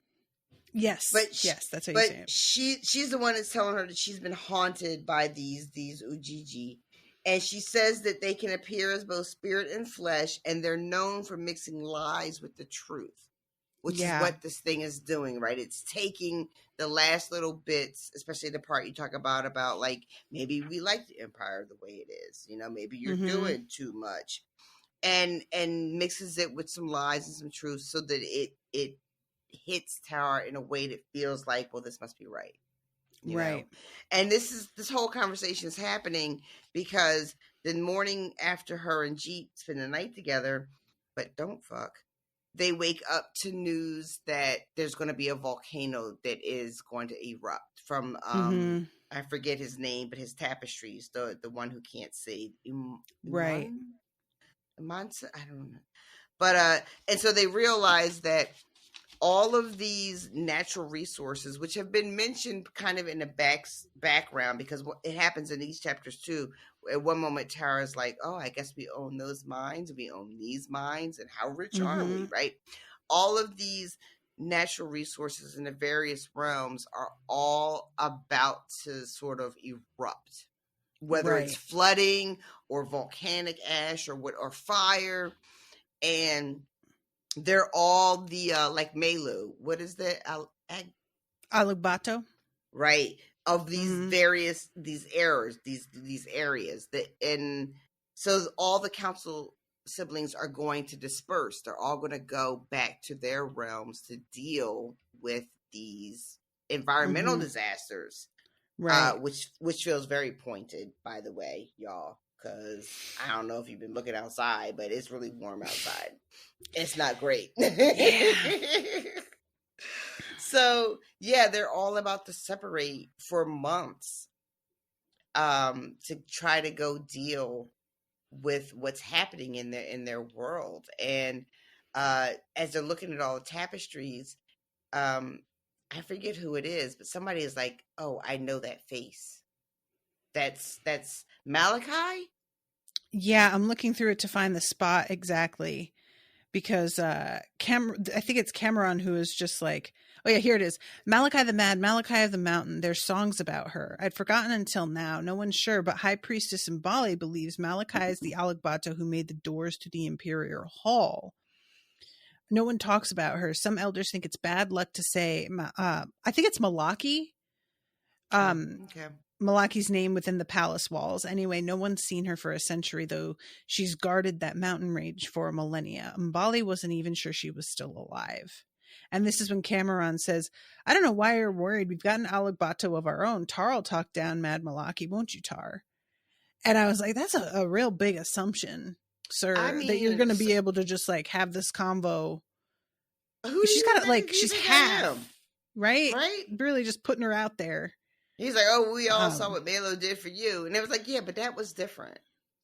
Yes, yes, that's how you say it. She's the one that's telling her that she's been haunted by these Ujiji, and she says that they can appear as both spirit and flesh, and they're known for mixing lies with the truth, which is what this thing is doing, right? It's taking the last little bits, especially the part you talk about like, maybe we like the Empire the way it is, maybe you're doing too much, and mixes it with some lies and some truth so that it hits Tara in a way that feels like, well, this must be right. Right. And this whole conversation is happening because the morning after her and Jeet spend the night together, but don't fuck, they wake up to news that there's going to be a volcano that is going to erupt from, I forget his name, but his tapestries, the one who can't see. Right. Imansa, I don't know. But, and so they realize that all of these natural resources, which have been mentioned kind of in the background, because it happens in these chapters too. At one moment, Tara's like, "Oh, I guess we own those mines. We own these mines. And how rich are we?" Right? All of these natural resources in the various realms are all about to sort of erupt, whether it's flooding or volcanic ash or fire. And they're all the like Melu. What is that? Alugbato. Right. Of these these areas that, and so all the council siblings are going to disperse. They're all going to go back to their realms to deal with these environmental disasters. Right. Which feels very pointed, by the way, y'all. Because I don't know if you've been looking outside, but it's really warm outside. It's not great. So, yeah, they're all about to separate for months to try to go deal with what's happening in their world. And as they're looking at all the tapestries, I forget who it is, but somebody is like, "Oh, I know that face. That's Malachi." Yeah, I'm looking through it to find the spot exactly, because I think it's Cameron who is just like, oh yeah, here it is. Malachi the Mad, Malachi of the Mountain. There's songs about her. I'd forgotten until now. No one's sure, but High Priestess Mbali believes Malachi is the Alagbato who made the doors to the Imperial Hall. No one talks about her. Some elders think it's bad luck to say. I think it's Malaki. Okay. Malaki's name within the palace walls. Anyway, no one's seen her for a century, though she's guarded that mountain range for a millennia. Mbali wasn't even sure she was still alive. And this is when Cameron says, I don't know why you're worried. We've got an Alagbato of our own. Tar'll talk down Mad Malaki, won't you, Tar? And I was like, that's a real big assumption, sir, that you're going to be able to just like have this convo. She's got it like she's half, right? Right? Really just putting her out there. He's like, oh, we all saw what Melo did for you. And it was like, yeah, but that was different.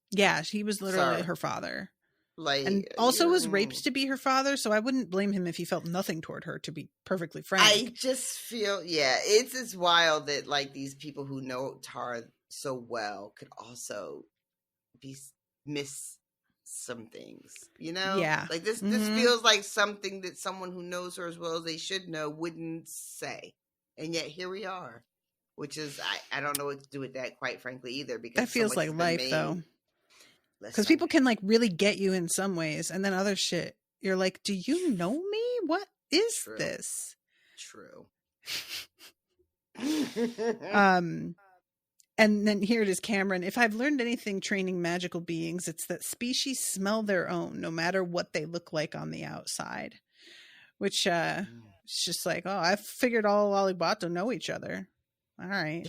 Yeah, he was literally her father. Like, and also was raped to be her father, so I wouldn't blame him if he felt nothing toward her, to be perfectly frank. I just feel, it's wild that, like, these people who know Tara so well could also miss some things, you know? Yeah. Like, this feels like something that someone who knows her as well as they should know wouldn't say. And yet, here we are. Which is, I don't know what to do with that, quite frankly, either. Because that feels like life, though. Because people can, like, really get you in some ways. And then other shit, you're like, do you know me? What is this? True. And then here it is, Cameron. If I've learned anything training magical beings, it's that species smell their own, no matter what they look like on the outside. Which, it's just like, oh, I've figured all Alagbato know each other. All right.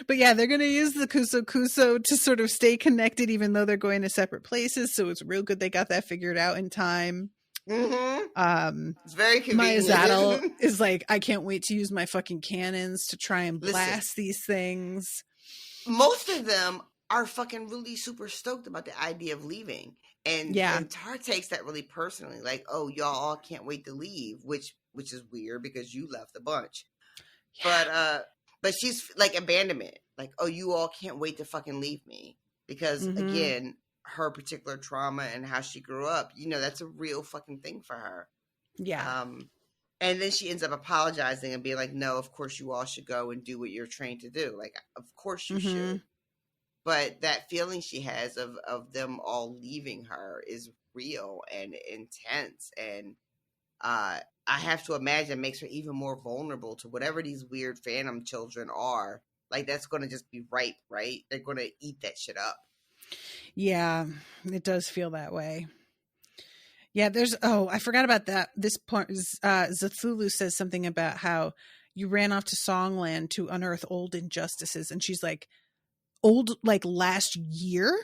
But yeah, they're going to use the Kuso to sort of stay connected, even though they're going to separate places. So it's real good they got that figured out in time. It's very convenient. Maya Zadal is like, I can't wait to use my fucking cannons to try and blast these things. Most of them are fucking really super stoked about the idea of leaving. And Tar takes that really personally. Like, oh, y'all all can't wait to leave, which is weird because you left a bunch. Yeah. But she's like abandonment. Like, oh, you all can't wait to fucking leave me. Because again, her particular trauma and how she grew up, you know, that's a real fucking thing for her. Yeah. And then she ends up apologizing and being like, no, of course you all should go and do what you're trained to do. Like, of course you should. But that feeling she has of them all leaving her is real and intense. And I have to imagine it makes her even more vulnerable to whatever these weird phantom children are. Like, that's going to just be ripe, right? They're going to eat that shit up. Yeah, it does feel that way. Yeah, I forgot about that. This point, Cthulhu says something about how you ran off to Songland to unearth old injustices. And she's like, old, like last year?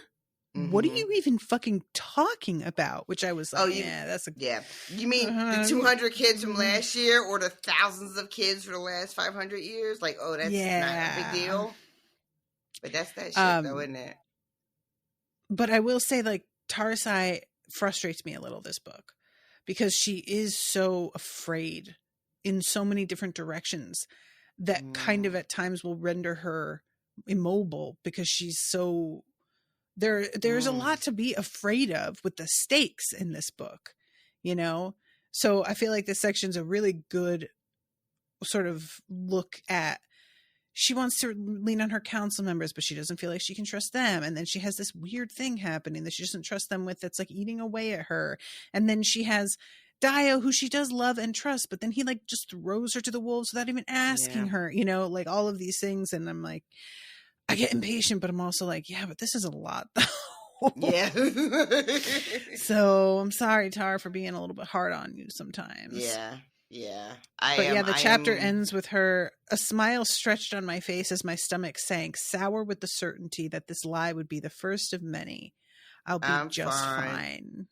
What are you even fucking talking about? Which I was like, You mean the 200 kids from last year or the thousands of kids for the last 500 years? Like, oh, that's not a big deal. But that's that shit, though, isn't it? But I will say, like, Tarisai frustrates me a little, this book, because she is so afraid in so many different directions that kind of at times will render her immobile because she's so... There's a lot to be afraid of with the stakes in this book, you know? So I feel like this section's a really good sort of look at, she wants to lean on her council members, but she doesn't feel like she can trust them. And then she has this weird thing happening that she doesn't trust them with that's like eating away at her. And then she has Dio, who she does love and trust, but then he like just throws her to the wolves without even asking her, you know, like all of these things. And I'm like, I get impatient, but I'm also like, yeah, but this is a lot though. Yeah. So I'm sorry, Tara, for being a little bit hard on you sometimes. Yeah. The chapter ends with her, a smile stretched on my face as my stomach sank, sour with the certainty that this lie would be the first of many. I'm just fine.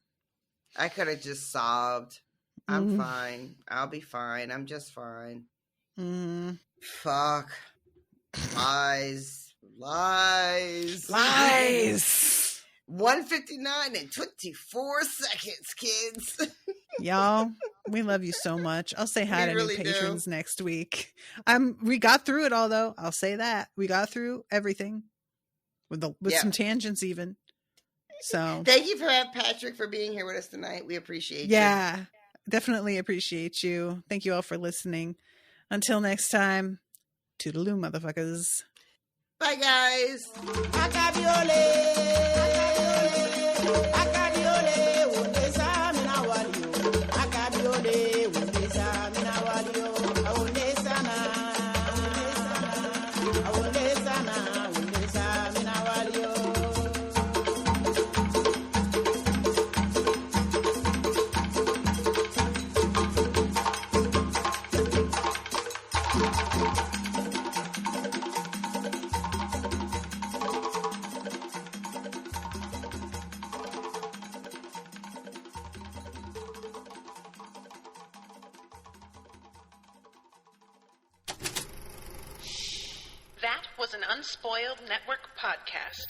I could have just sobbed. I'm fine. I'll be fine. I'm just fine. Fuck. Lies. Lies. 1:59 and 24 seconds, kids. Y'all, we love you so much. I'll say hi to really new patrons next week. We got through it all, though. I'll say that. We got through everything with some tangents even. So thank you for Patrick for being here with us tonight. We appreciate you. Yeah, definitely appreciate you. Thank you all for listening. Until next time, toodaloo, motherfuckers. Bye, guys. That was an Unspoiled Network podcast.